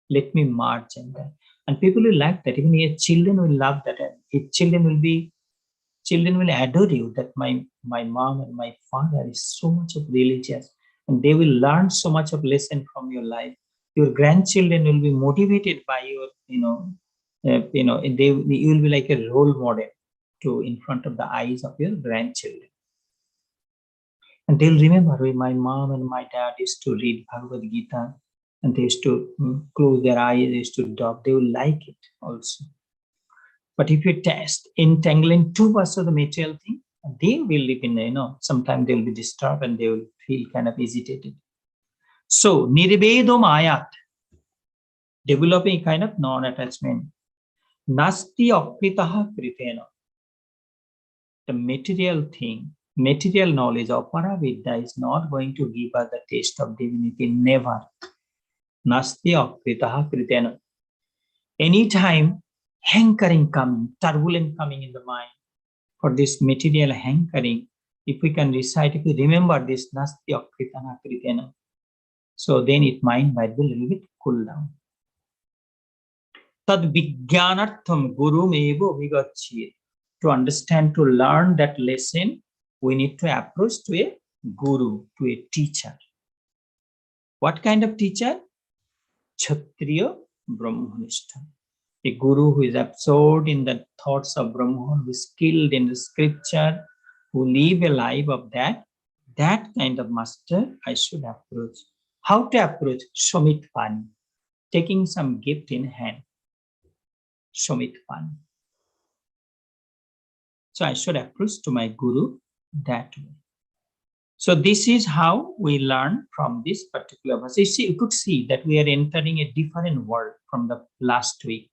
[SPEAKER 1] Let me march in that. And people will like that. Even your children will love that. And children will adore you, that my mom and my father is so much of religious, and they will learn so much of lesson from your life. Your grandchildren will be motivated by your, you will be like a role model to in front of the eyes of your grandchildren. And they'll remember when my mom and my dad used to read Bhagavad Gita, and they used to close their eyes, they used to dog, they will like it also. But if you entangle in too much of the material thing, they will live in, sometimes they will be disturbed and they will feel kind of agitated. So, nirvedam ayat, developing a kind of non-attachment. Nasti akritaha kritena. The material thing, material knowledge of Paravidya is not going to give us the taste of divinity, never. Nasti akritaha kritena. Anytime hankering coming, turbulent coming in the mind, for this material hankering, if we can recite, if we remember this Nasti Akritana Kritena, so then it mind might be a little bit cool down. Tad Vijnanartham Guru Mevo Vigachir. To understand, to learn that lesson, we need to approach to a guru, to a teacher. What kind of teacher? Kshatriya Brahmanistha. A guru who is absorbed in the thoughts of Brahman, who is skilled in the scripture, who live a life of that kind of master I should approach. How to approach? Shomit Pani, taking some gift in hand. Shomit Pani. So I should approach to my guru that way. So this is how we learn from this particular verse. You could see that we are entering a different world from the last week.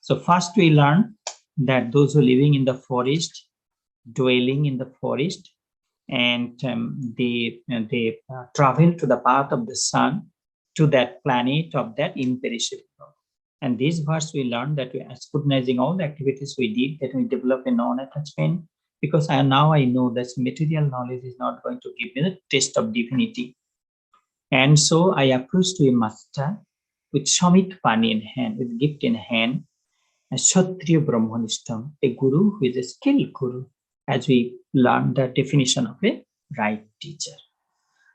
[SPEAKER 1] So first we learn that those who are living in the forest, dwelling in the forest, and they travel to the path of the sun, to that planet of that imperishable. And this verse we learned that we are scrutinizing all the activities we did, that we develop a non-attachment, because now I know that material knowledge is not going to give me the taste of divinity. And so I approached to a master with Shamit Pani in hand, with gift in hand, a Kshatriya Brahmanishtam, a guru who is a skilled guru, as we learned the definition of a right teacher.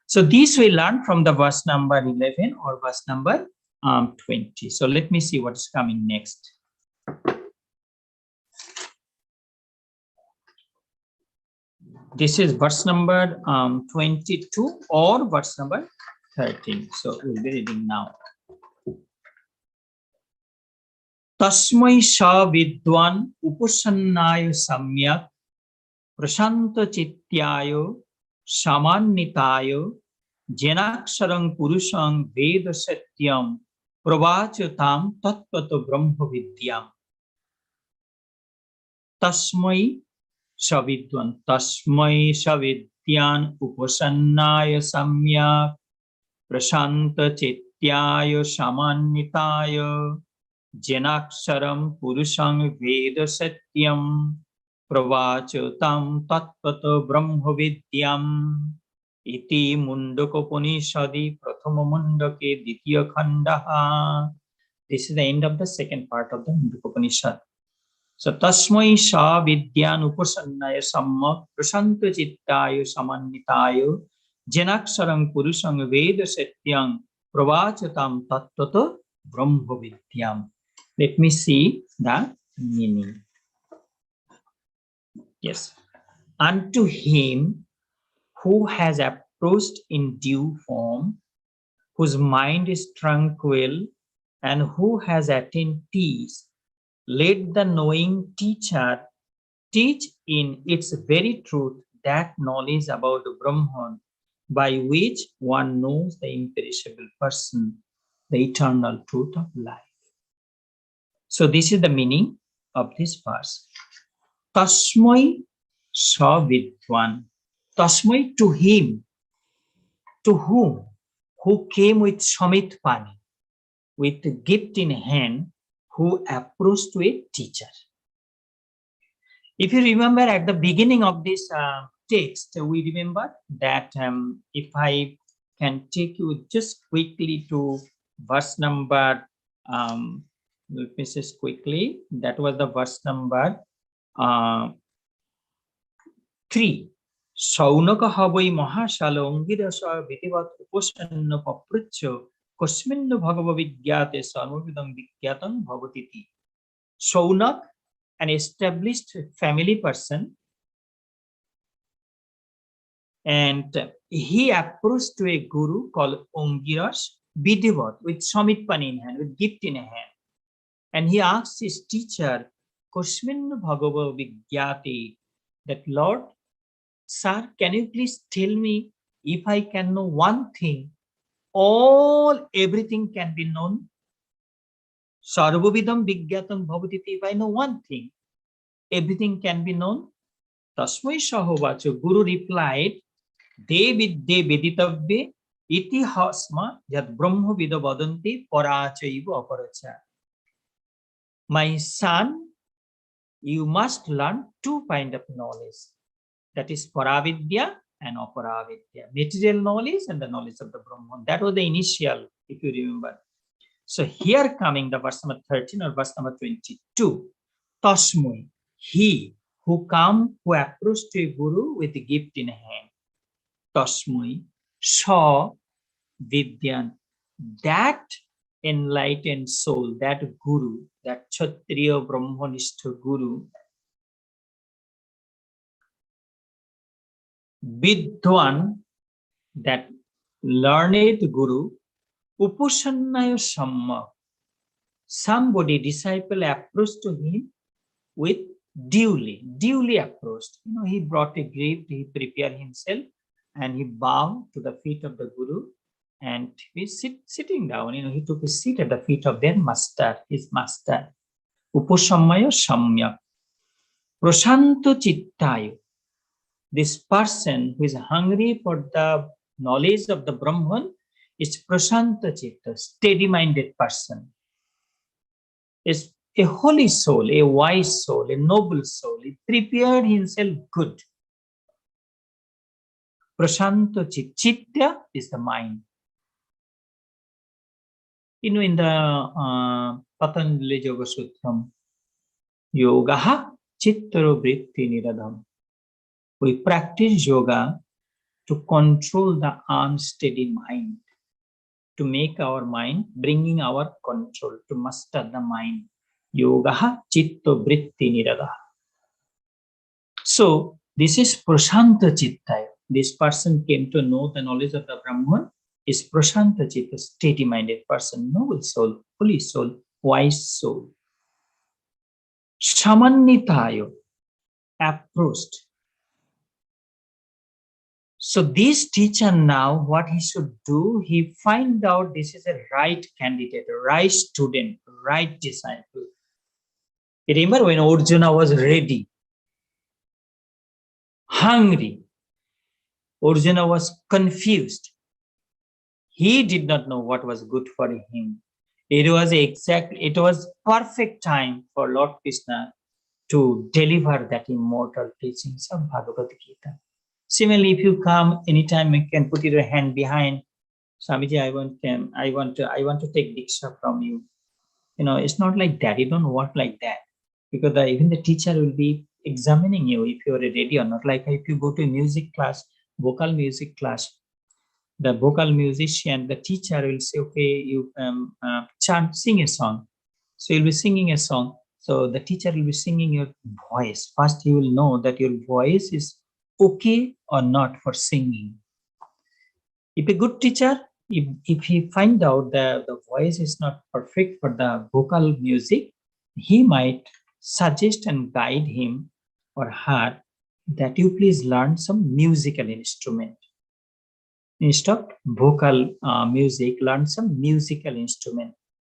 [SPEAKER 1] So this we learned from the verse number 11 or verse number 20. So let me see what's coming next. This is verse number 22 or verse number 13. So we'll be reading now. Tasmai sha vidwan upasannayo samyak prashanta chityayo samannitayo jenaksharang purushang veda satyam pravachatam tattvata brahma vidyam. Tasmai Shavidwan Tasmai Shavidyan Upasannaya Samyak Prashanta Chityaya Samannitaya Jenaksharam Purushang Veda Satyam Pravachatam Tattvata Brahma Vidyam Iti Mundakopanishadi Prathama Mundake Ditya Khandaha. This is the end of the second part of the Mundakopanishad. So Tasmai Sha Vidyan Upasannaya Sammak Prashanta Chittayo Samannitayo Jenaksharang Purushang Veda Satyam Pravachatam Tattvata Brahma Vidyam. Let me see the meaning. Yes. Unto him who has approached in due form, whose mind is tranquil, and who has attained peace, let the knowing teacher teach in its very truth that knowledge about Brahman by which one knows the imperishable person, the eternal truth of life. So this is the meaning of this verse. Tasmai sa vidwan. Tasmai, to him. To whom? Who came with Shamit Pani, with the gift in hand, who approached to a teacher. If you remember at the beginning of this text, we remember that if I can take you just quickly to verse number, let me say quickly, that was the verse number 3. Saunaka havai mahashala ongirasa vitivat upasanna papracho Kosminna Bhagava Vidyate Sarvavidam Vikyatam Bhavatiti. Shaunak, an established family person, and he approached to a guru called Ongiras Vidhivat with Shamit Pani in hand, with gift in hand. And he asked his teacher, Kosminna Bhagava Vidyate, that Lord, sir, can you please tell me if I can know one thing? Everything can be known. Sarvavidam Vigyatam Bhavatiti. If I know one thing, everything can be known. Tasmai Shahovacho, Guru replied, De veditavve iti hasma yad brahma vida vadanti parachaiva aparacha. My son, you must learn two kinds of knowledge. That is Paravidya and Aparavidya. Material knowledge and the knowledge of the Brahman. That was the initial, if you remember. So here coming the verse number 13 or verse number 22. Tasmai, he who approached to a guru with a gift in hand. Tasmai, Sha Vidyan, that enlightened soul, that guru, that Kshatriya Brahmanistha guru, Vidwan, that learned guru, Upasannaya Samma, somebody, disciple approached to him with duly approached. He brought a gift, he prepared himself, and he bowed to the feet of the guru, and he sitting down. He took a seat at the feet of their master, his master. Upasannaya Samya, Prashanto Chittayo. This person who is hungry for the knowledge of the Brahman is Prashanta Chitta, steady-minded person. is a holy soul, a wise soul, a noble soul. He prepared himself good. Prashanta Chitta is the mind. In the Patanjali Yoga Sutram, Yogaha Chittaro Vritti Niradham. We practice yoga to control the unsteady mind, to make our mind, bringing our control, to master the mind. Yogaha Chitta Vritti Niradha. So, this is Prashanta Chitta. This person came to know the knowledge of the Brahman is Prashanta Chitta, steady-minded person, noble soul, holy soul, wise soul. Samannitayo, approached. So this teacher now, what he should do, he find out this is a right candidate, a right student, right disciple. You remember when Arjuna was ready, hungry, Arjuna was confused. He did not know what was good for him. It was perfect time for Lord Krishna to deliver that immortal teachings of Bhagavad Gita. Similarly, if you come anytime, you can put your hand behind. Swamiji, I want to take Diksha from you. It's not like that. You don't work like that, because even the teacher will be examining you if you are ready or not. Like if you go to a music class, vocal music class, the vocal musician, the teacher will say, okay, you sing a song. So you'll be singing a song. So the teacher will be singing your voice. First, you will know that your voice is okay or not for singing. If a good teacher, if he find out that the voice is not perfect for the vocal music, he might suggest and guide him or her that you please learn some musical instrument. Instead of vocal music, learn some musical instrument.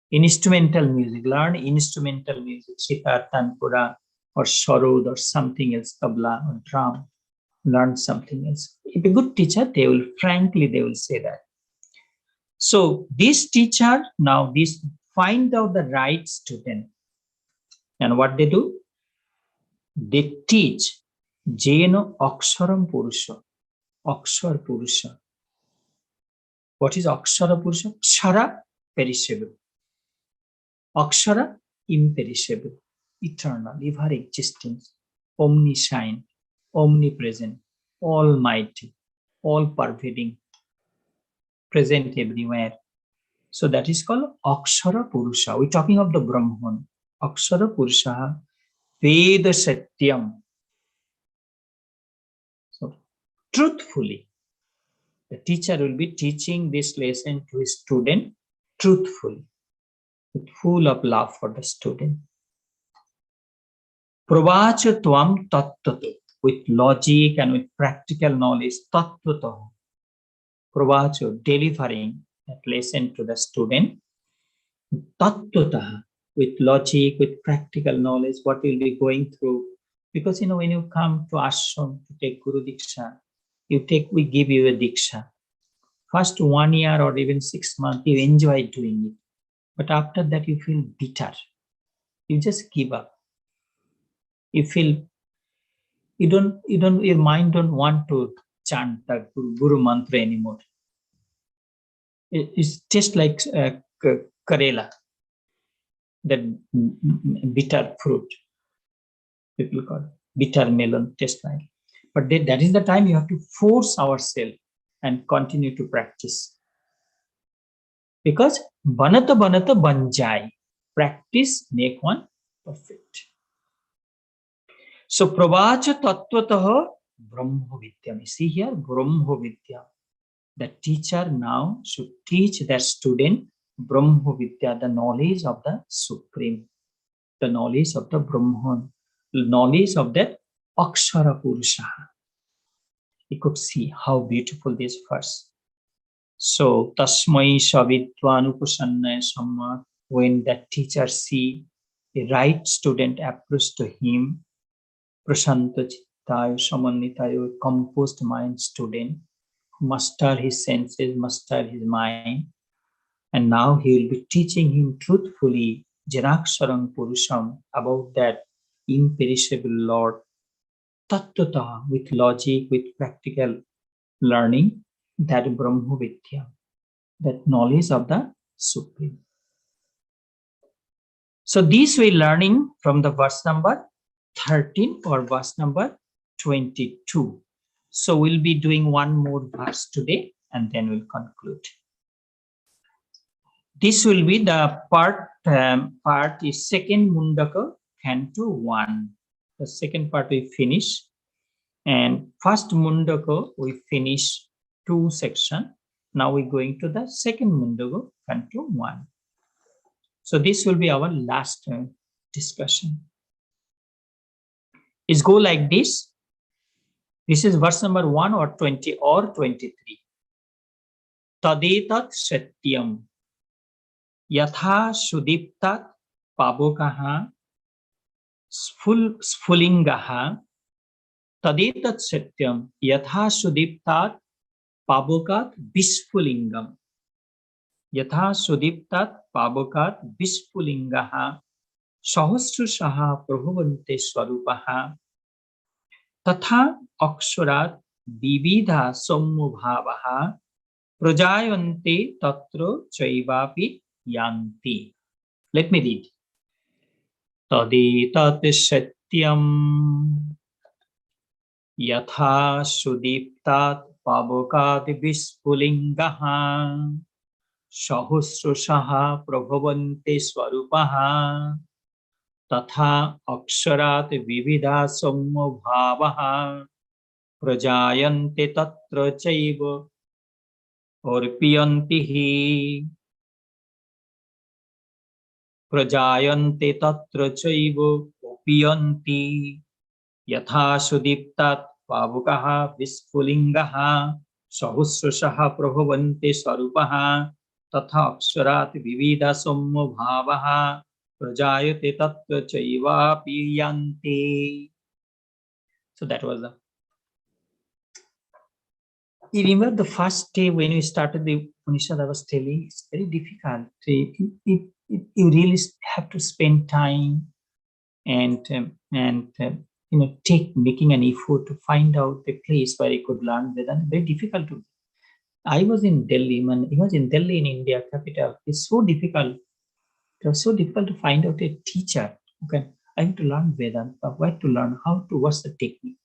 [SPEAKER 1] Instrumental music, learn instrumental music, sitar, tanpura, or sarod, or something else, tabla, or drum. Learn something else. If a good teacher, they will say that. So this teacher now find out the right student, and what they do? They teach Jeno Aksharam Purusha, Akshar Purusha. What is Akshara Purusha? Kshara, perishable. Akshara, imperishable, eternal, ever existing, omniscient, omnipresent, almighty, all pervading, present everywhere. So that is called Akshara Purusha. We're talking of the Brahman. Akshara Purusha, Veda Satyam. So truthfully, the teacher will be teaching this lesson to his student truthfully, with full of love for the student. Pravacha tvam tattvato, with logic and with practical knowledge, tattvato. Pravacha, delivering that lesson to the student, tattvataha, with logic, with practical knowledge, what you'll be going through. Because when you come to ashram to take Guru Diksha, we give you a Diksha. First 1 year or even 6 months, you enjoy doing it. But after that, you feel bitter. You just give up. You feel your mind don't want to chant the Guru mantra anymore. It's just like Karela, that bitter fruit. People call it bitter melon, taste like. But that is the time you have to force ourselves and continue to practice. Because banata banjai, practice make one perfect. So pravacha tattvataha brahma vidyam. See here, brahma vidya. The teacher now should teach their student brahma vidya, the knowledge of the Supreme, the knowledge of the Brahman, the knowledge of that Akshara Purusha. You could see how beautiful this verse. So tasmai savidvanupasannaya samma, when that teacher see a right student approach to him, prashanta chittayo samannitayo, composed mind student, master his senses, master his mind, and now he will be teaching him truthfully Janaksharam Purusham, about that imperishable Lord, Tattvata, with logic, with practical learning, that Brahma Vidya, that knowledge of the Supreme. So this we're learning from the verse number 13 or verse number 22. So we'll be doing one more verse today and then we'll conclude. This will be the part is second Mundaka, Canto 1. The second part we finish. And first Mundaka we finish 2 section. Now we're going to the second Mundaka, Canto 1. So this will be our last discussion. It go like this. This is verse number 1 or 20 or 23. Tadetat satyam yatha sudiptat pavokaha sfulingaha. Tadetat satyam yatha sudiptat pavokat visphulingam. Yatha sudiptat pavokat vispulingaha sahasrasaha prabhavante swarupaha tatha aksharat vividha sammubhavaha prajayante tatra chaivapi yanti. Let me read. Tadetat satyam yatha sudiptat pavokat vispulingaha sahasrasaha prabhavante swarupaha tatha aksharat vividha sammubhavaha prajayante tatra chaiva orpiyanti prajayante tatra chaiva orpiyanti yatha sudiptat pavukaha vispulingaha sahasrasaha prabhavante swarupaha tatha aksharat vividha sammubhavaha prajayate tatra chaiva piyanti. So that was the. You remember the first day when we started the Upanishad, I was telling it's very difficult. You really have to spend time and making an effort to find out a place where you could learn Vedanta. Very difficult to. I was in Delhi, imagine Delhi in India, capital. It's so difficult. It was so difficult to find out a teacher. Okay, I have to learn Vedanta. Where to learn? How to? What's the technique?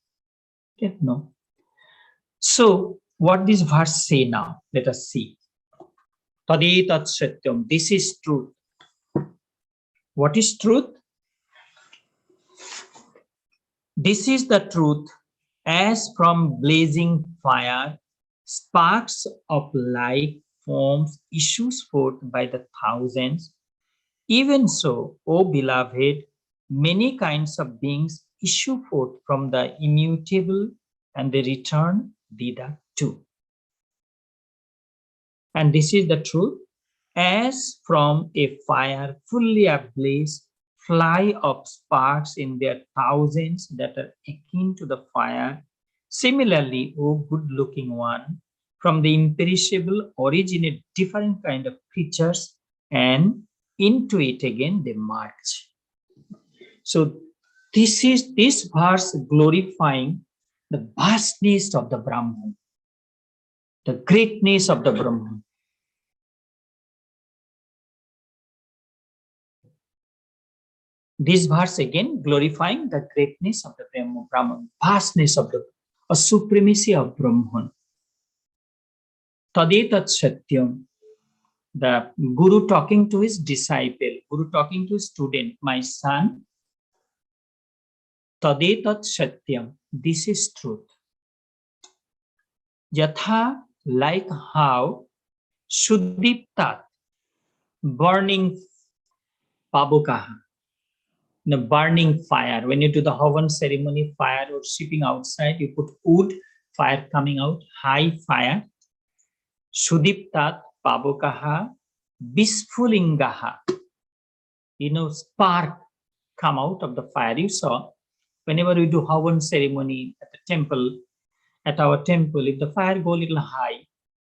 [SPEAKER 1] Don't know. So what this verse say now? Let us see. Tadetat satyam. This is truth. What is truth? This is the truth. As from blazing fire, sparks of light forms issues forth by the thousands. Even so, O beloved, many kinds of beings issue forth from the immutable and they return thither too. And this is the truth. As from a fire fully ablaze, fly up sparks in their thousands that are akin to the fire. Similarly, O good-looking one, from the imperishable originate different kind of creatures, and into it again they march. So this verse glorifying the vastness of the Brahman, the greatness of the Brahman. This verse again glorifying the greatness of the Brahman, vastness of the supremacy of Brahman. Tadetat satyam. The Guru talking to his disciple, Guru talking to his student, my son, Tadetat satyam. This is truth. Yatha, like how Sudiptat, burning Pabukaha, the burning fire. When you do the Havan ceremony, fire or shipping outside, you put wood, fire coming out, high fire. Sudiptat Pabukaha, Vispulingaha. Spark come out of the fire. You saw, whenever we do Havan ceremony at the temple, at our temple, if the fire go a little high,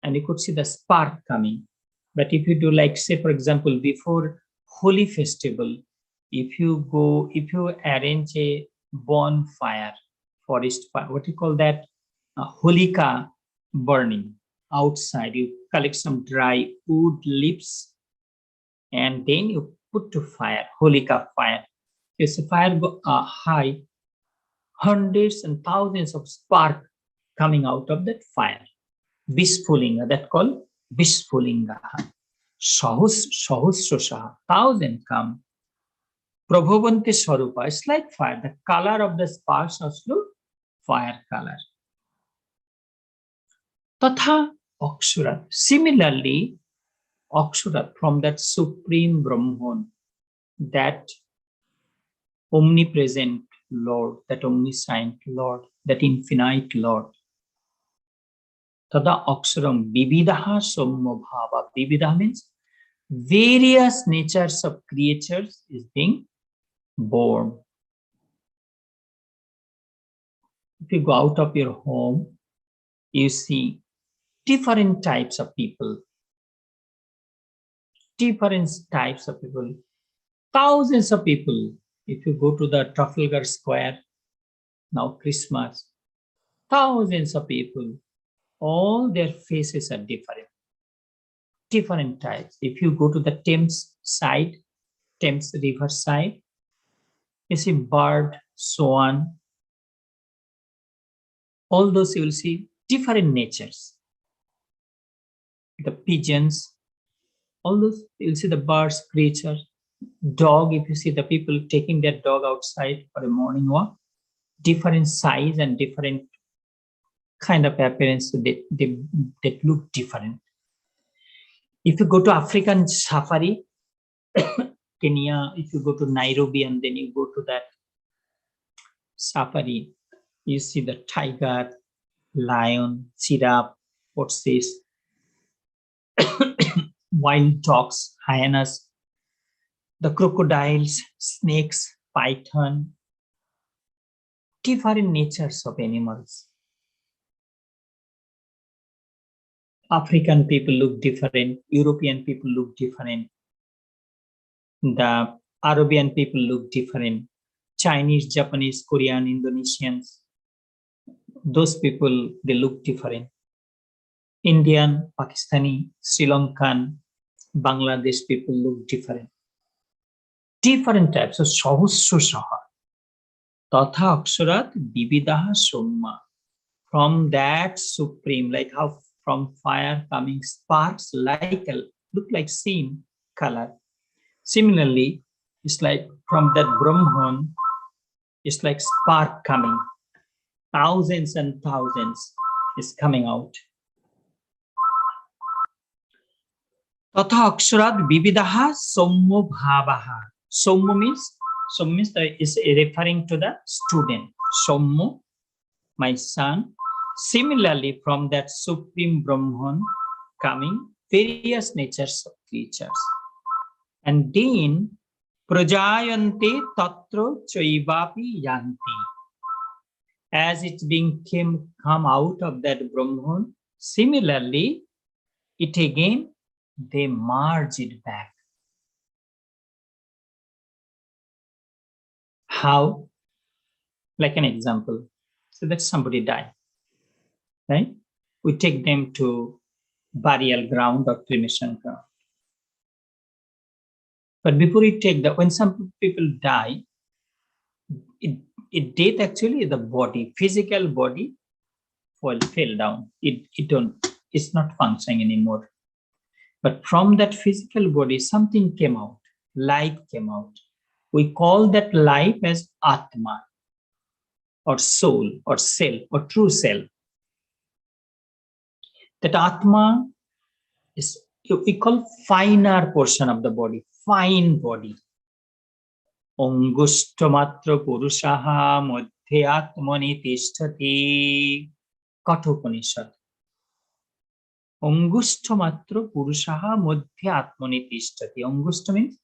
[SPEAKER 1] and you could see the spark coming. But if you do, like, say, for example, before holy festival, if you arrange a bonfire, forest fire, what you call that, holika burning outside, you collect some dry wood leaves and then you put to fire, holika fire. As the fire go high, hundreds and thousands of spark coming out of that fire. Bishphulinga, that called Bishphulinga. Sahusra, thousand come. Prabhavanti Swarupa, it's like fire. The color of the sparks also fire color. Tatha Akshurat. Similarly, Akshurat from that supreme Brahman, that omnipresent Lord, that omniscient Lord, that infinite Lord. Tada Aksharam Vividaha Sommo Bhava. Vividaha means various natures of creatures is being born. If you go out of your home, you see different types of people, thousands of people. If you go to the Trafalgar Square, now Christmas, thousands of people, all their faces are different types. If you go to the Thames river side, you see bird, swan, all those you will see different natures. The pigeons, all those you'll see the birds, creatures, dog. If you see the people taking their dog outside for a morning walk, different size and different kind of appearance, they look different. If you go to African safari, Kenya, if you go to Nairobi and then you go to that safari, you see the tiger, lion, giraffe, what's this? Wild dogs, hyenas, the crocodiles, snakes, python, different natures of animals. African people look different, European people look different, the Arabian people look different, Chinese, Japanese, Korean, Indonesians, those people, they look different. Indian, Pakistani, Sri Lankan, Bangladesh people look different. Different types of Sahusra. Tatha Aksharat Vividaha Somma. From that supreme, like how from fire coming sparks look like same color. Similarly, it's like from that Brahman, it's like spark coming. Thousands and thousands is coming out. Tatha Aksharat Vividaha Sommo Bhavaha. Sommo means is referring to the student. Sommo, my son. Similarly, from that supreme Brahman coming various natures of creatures. And then Prajayante Tatra Chaivapi Yanti. As it's being come out of that Brahman, similarly, it again they merge it back. How? Like an example. So that somebody died, right? We take them to burial ground or cremation ground. But before we take when some people die, death actually the body, physical body fell down. It's not functioning anymore. But from that physical body, something came out, life came out. We call that life as Atma, or soul, or self, or true self. That Atma is, we call finer portion of the body, fine body. Angushtamatra purushaha madhye atmani tishtati. Kathopanishad. Angushtamatra purushaha madhye atmani tishtati. Angushta means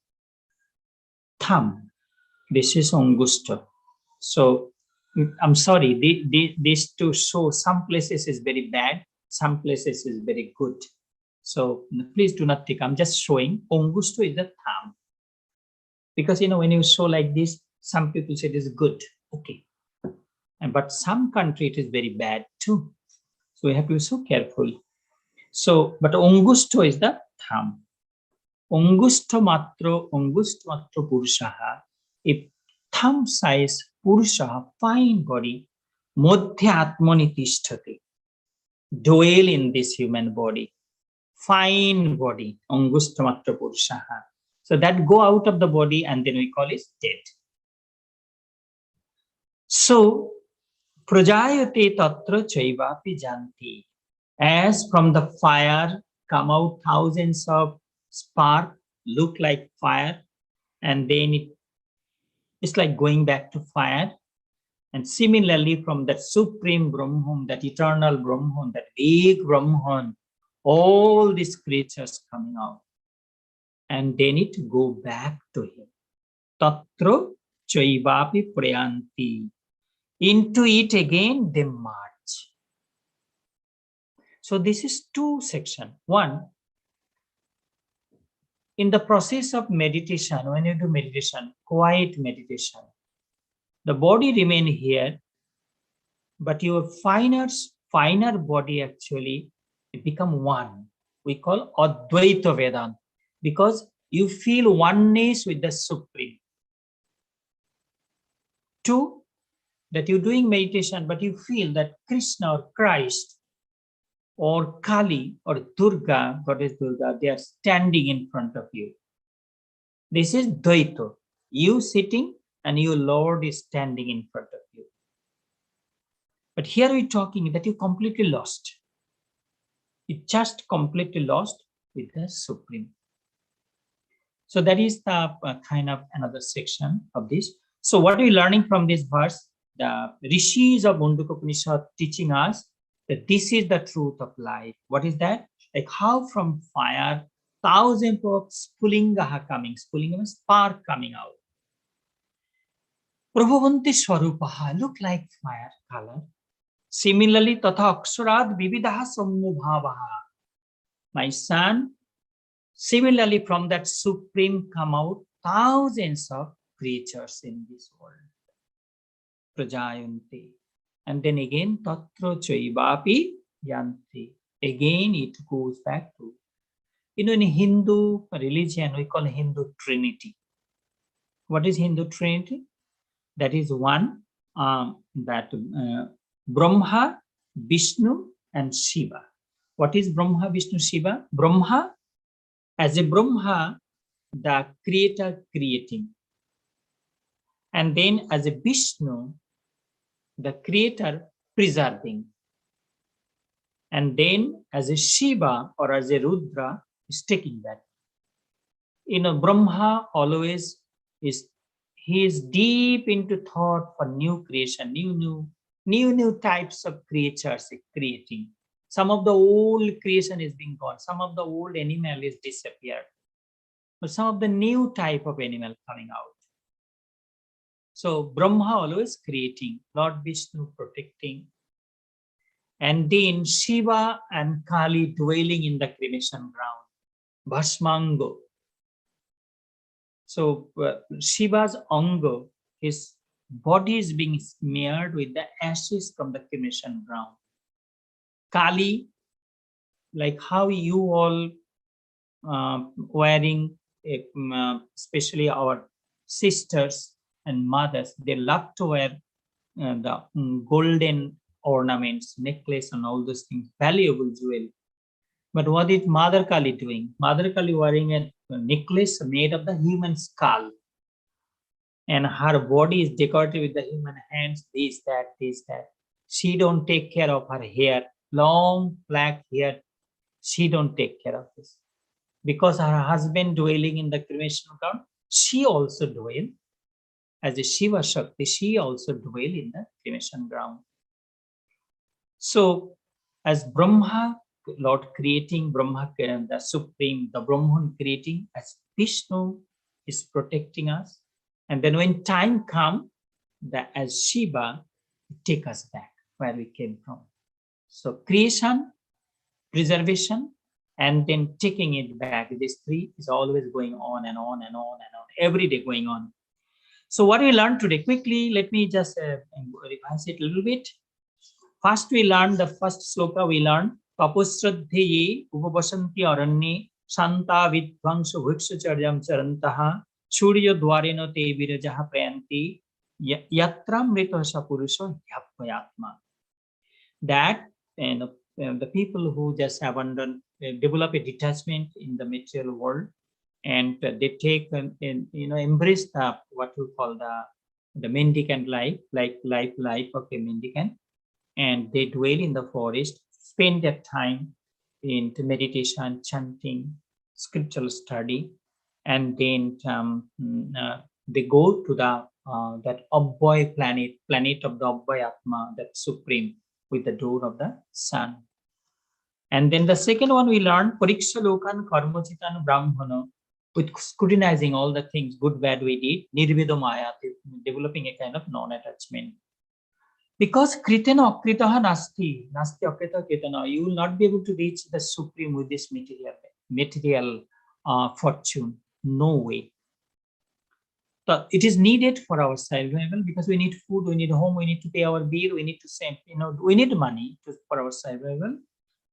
[SPEAKER 1] thumb. This is Angushta. So I'm sorry, this to show some places is very bad, some places is very good. So please do not think, I'm just showing Angushta is the thumb. Because, when you show like this, some people say it is good, okay. But some country it is very bad too. So we have to be so careful. So, but Ongusto is the thumb. Ongusto matro purushaha, a thumb size purushaha, fine body, modhya atmani tishthati, dwell in this human body, fine body, Ongusto matro purushaha. So that go out of the body and then we call it dead. So, prajayate tatra chaivapi janti. As from the fire come out thousands of spark, look like fire, and then it's like going back to fire. And similarly, from that supreme Brahman, that eternal Brahman, that big Brahman, all these creatures coming out. And then it go back to him. Tatra chaivapi prayanti. Into it again they march. So this is two sections. One, in the process of meditation, when you do meditation, quiet meditation, the body remain here, but your finer body actually it become one. We call Advaita Vedanta, because you feel oneness with the Supreme. Two, that you're doing meditation, but you feel that Krishna or Christ or Kali or Durga, Goddess Durga, they are standing in front of you. This is Dvaita. You sitting and your Lord is standing in front of you. But here we're talking that you completely lost. You just completely lost with the Supreme. So that is the kind of another section of this. So what are we learning from this verse? The Rishis of Mundaka Upanishad teaching us that this is the truth of life. What is that? Like how from fire, thousands of spulinga coming. Spulinga means spark coming out. Prabhavanti Swarupaha, look like fire color. Similarly, Tatha Aksharad Vividaha Sammubhavaha. My son, similarly from that Supreme come out thousands of creatures in this world. Prajayanti. And then again, Tatra Chaivapi Yanti. Again, it goes back to, in Hindu religion, we call Hindu Trinity. What is Hindu Trinity? That is one, Brahma, Vishnu, and Shiva. What is Brahma, Vishnu, Shiva? Brahma, as a Brahma, the creator creating. And then as a Vishnu, the creator preserving. And then as a Shiva or as a Rudra is taking that. Brahma always is, he is deep into thought for new creation, new types of creatures creating. Some of the old creation is being gone. Some of the old animal is disappeared. But some of the new type of animal coming out. So Brahma always creating, Lord Vishnu protecting. And then Shiva and Kali dwelling in the cremation ground. Bhasmango. So Shiva's anga, his body is being smeared with the ashes from the cremation ground. Kali, like how you all wearing, especially our sisters and mothers, they love to wear the golden ornaments, necklace and all those things, valuable jewel. But what is Mother Kali doing? Mother Kali wearing a necklace made of the human skull. And her body is decorated with the human hands, this, that. She don't take care of her hair, long black hair. She don't take care of this. Because her husband dwelling in the cremation ground, she also dwell. As a Shiva Shakti, she also dwell in the cremation ground. So as Brahma, Lord creating, Brahma, the Supreme, the Brahman creating, as Vishnu is protecting us. And then when time comes, as Shiva, take us back where we came from. So creation, preservation, and then taking it back. This 3 is always going on and on and on and on, every day going on. So what we learned today, quickly, let me just revise it a little bit. First, we learned the first sloka we learned, Papusradhye Upabasanti Aranye Shanta Vidvangsu Bhiksucharyam Charantaha Surya Dwareno Te Virajaha Prayanti Yatram Ritasa Purusha Yapayatma. That the people who just abandon, develop a detachment in the material world, and they take embrace the what we call the mendicant life, like life of a mendicant, and they dwell in the forest, spend their time in meditation, chanting, scriptural study, and then they go to the that Abhay planet of the Abhay Atma, that supreme, with the door of the sun. And then the second one we learned, Pariksha Lokan Karmachitan Brahmana, with scrutinizing all the things, good, bad we did, Nirvida Maya, developing a kind of non-attachment. Because Kritana Kritaha Nasti, Nasti Akrita Kritana, you will not be able to reach the supreme with this material fortune. No way. So it is needed for our survival, because we need food, we need home, we need to pay our bill, we need to send, we need money for our survival.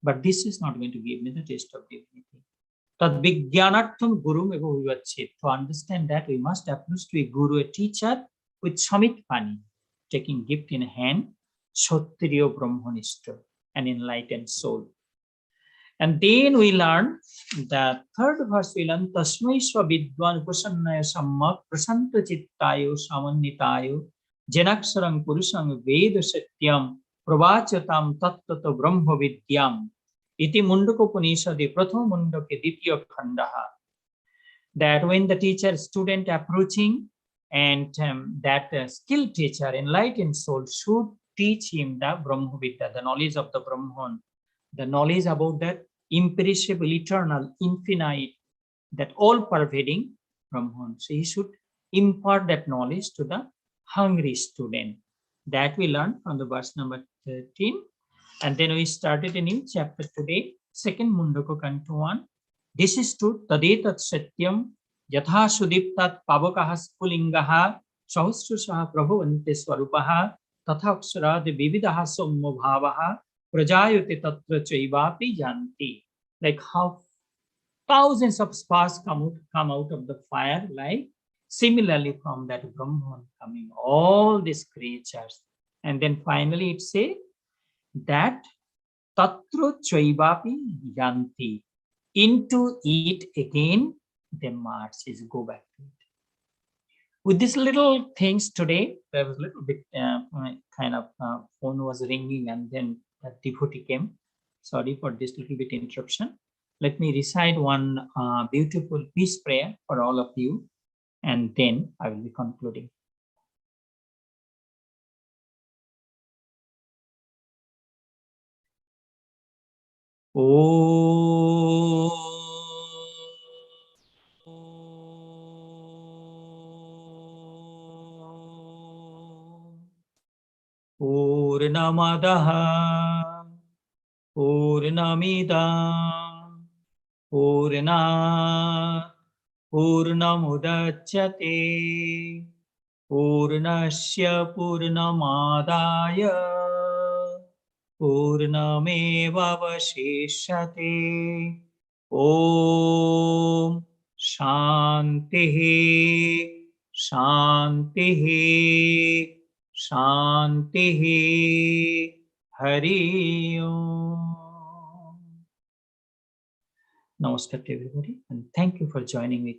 [SPEAKER 1] But this is not going to give me the taste of divinity. Tad Vijnanartham Guru Vivachet. To understand that, we must approach to a guru, a teacher, with Samit Pani, taking gift in hand, Kshatriya Brahmanishta, an enlightened soul. And then we learn the third verse, we learn Tasmai Swavidwan Prasannaya Sammak Prasanta Chittayo Samannitayo Janaksarang Purusang Veda Satyam Pravachatam Tattata Brahma Vidyam Iti Mundakopanishade Prathama Mundake Ditya Khandaha. That when the teacher, student approaching, and that skilled teacher, enlightened soul, should teach him the Brahma Vidya, the knowledge of the Brahman, the knowledge about that imperishable, eternal, infinite, that all-pervading Brahman. So he should impart that knowledge to the hungry student. That we learned from the verse number 13. And then we started a new chapter today, second Mundaka Canto 1. This is true, Tadetat Satyam, Yatha Sudiptat Pavakaha Spulingaha, Sahusrusaha Prabhavante Swarupaha, Tathaksara de Vividaha Sommo Bhavaha, Prajayate Tatra Chaivapi Janti. Like how thousands of sparks come out of the fire, like similarly from that Brahman coming, all these creatures. And then finally it says that Tatra Chaivapi Yanti. Into it again, they march, is go back to it. With these little things today, there was a little bit kind of phone was ringing, and then a devotee came. Sorry for this little bit interruption. Let me recite one beautiful peace prayer for all of you, and then I will be concluding. Oh. Purnamadaha Purnamidam Purnat Purnamudachyate Purnasya Purnamadaya Purnamevavashishate. Om Shantihi Shantihi Shantihi. Hari Om. Namaskar to everybody, and thank you for joining me.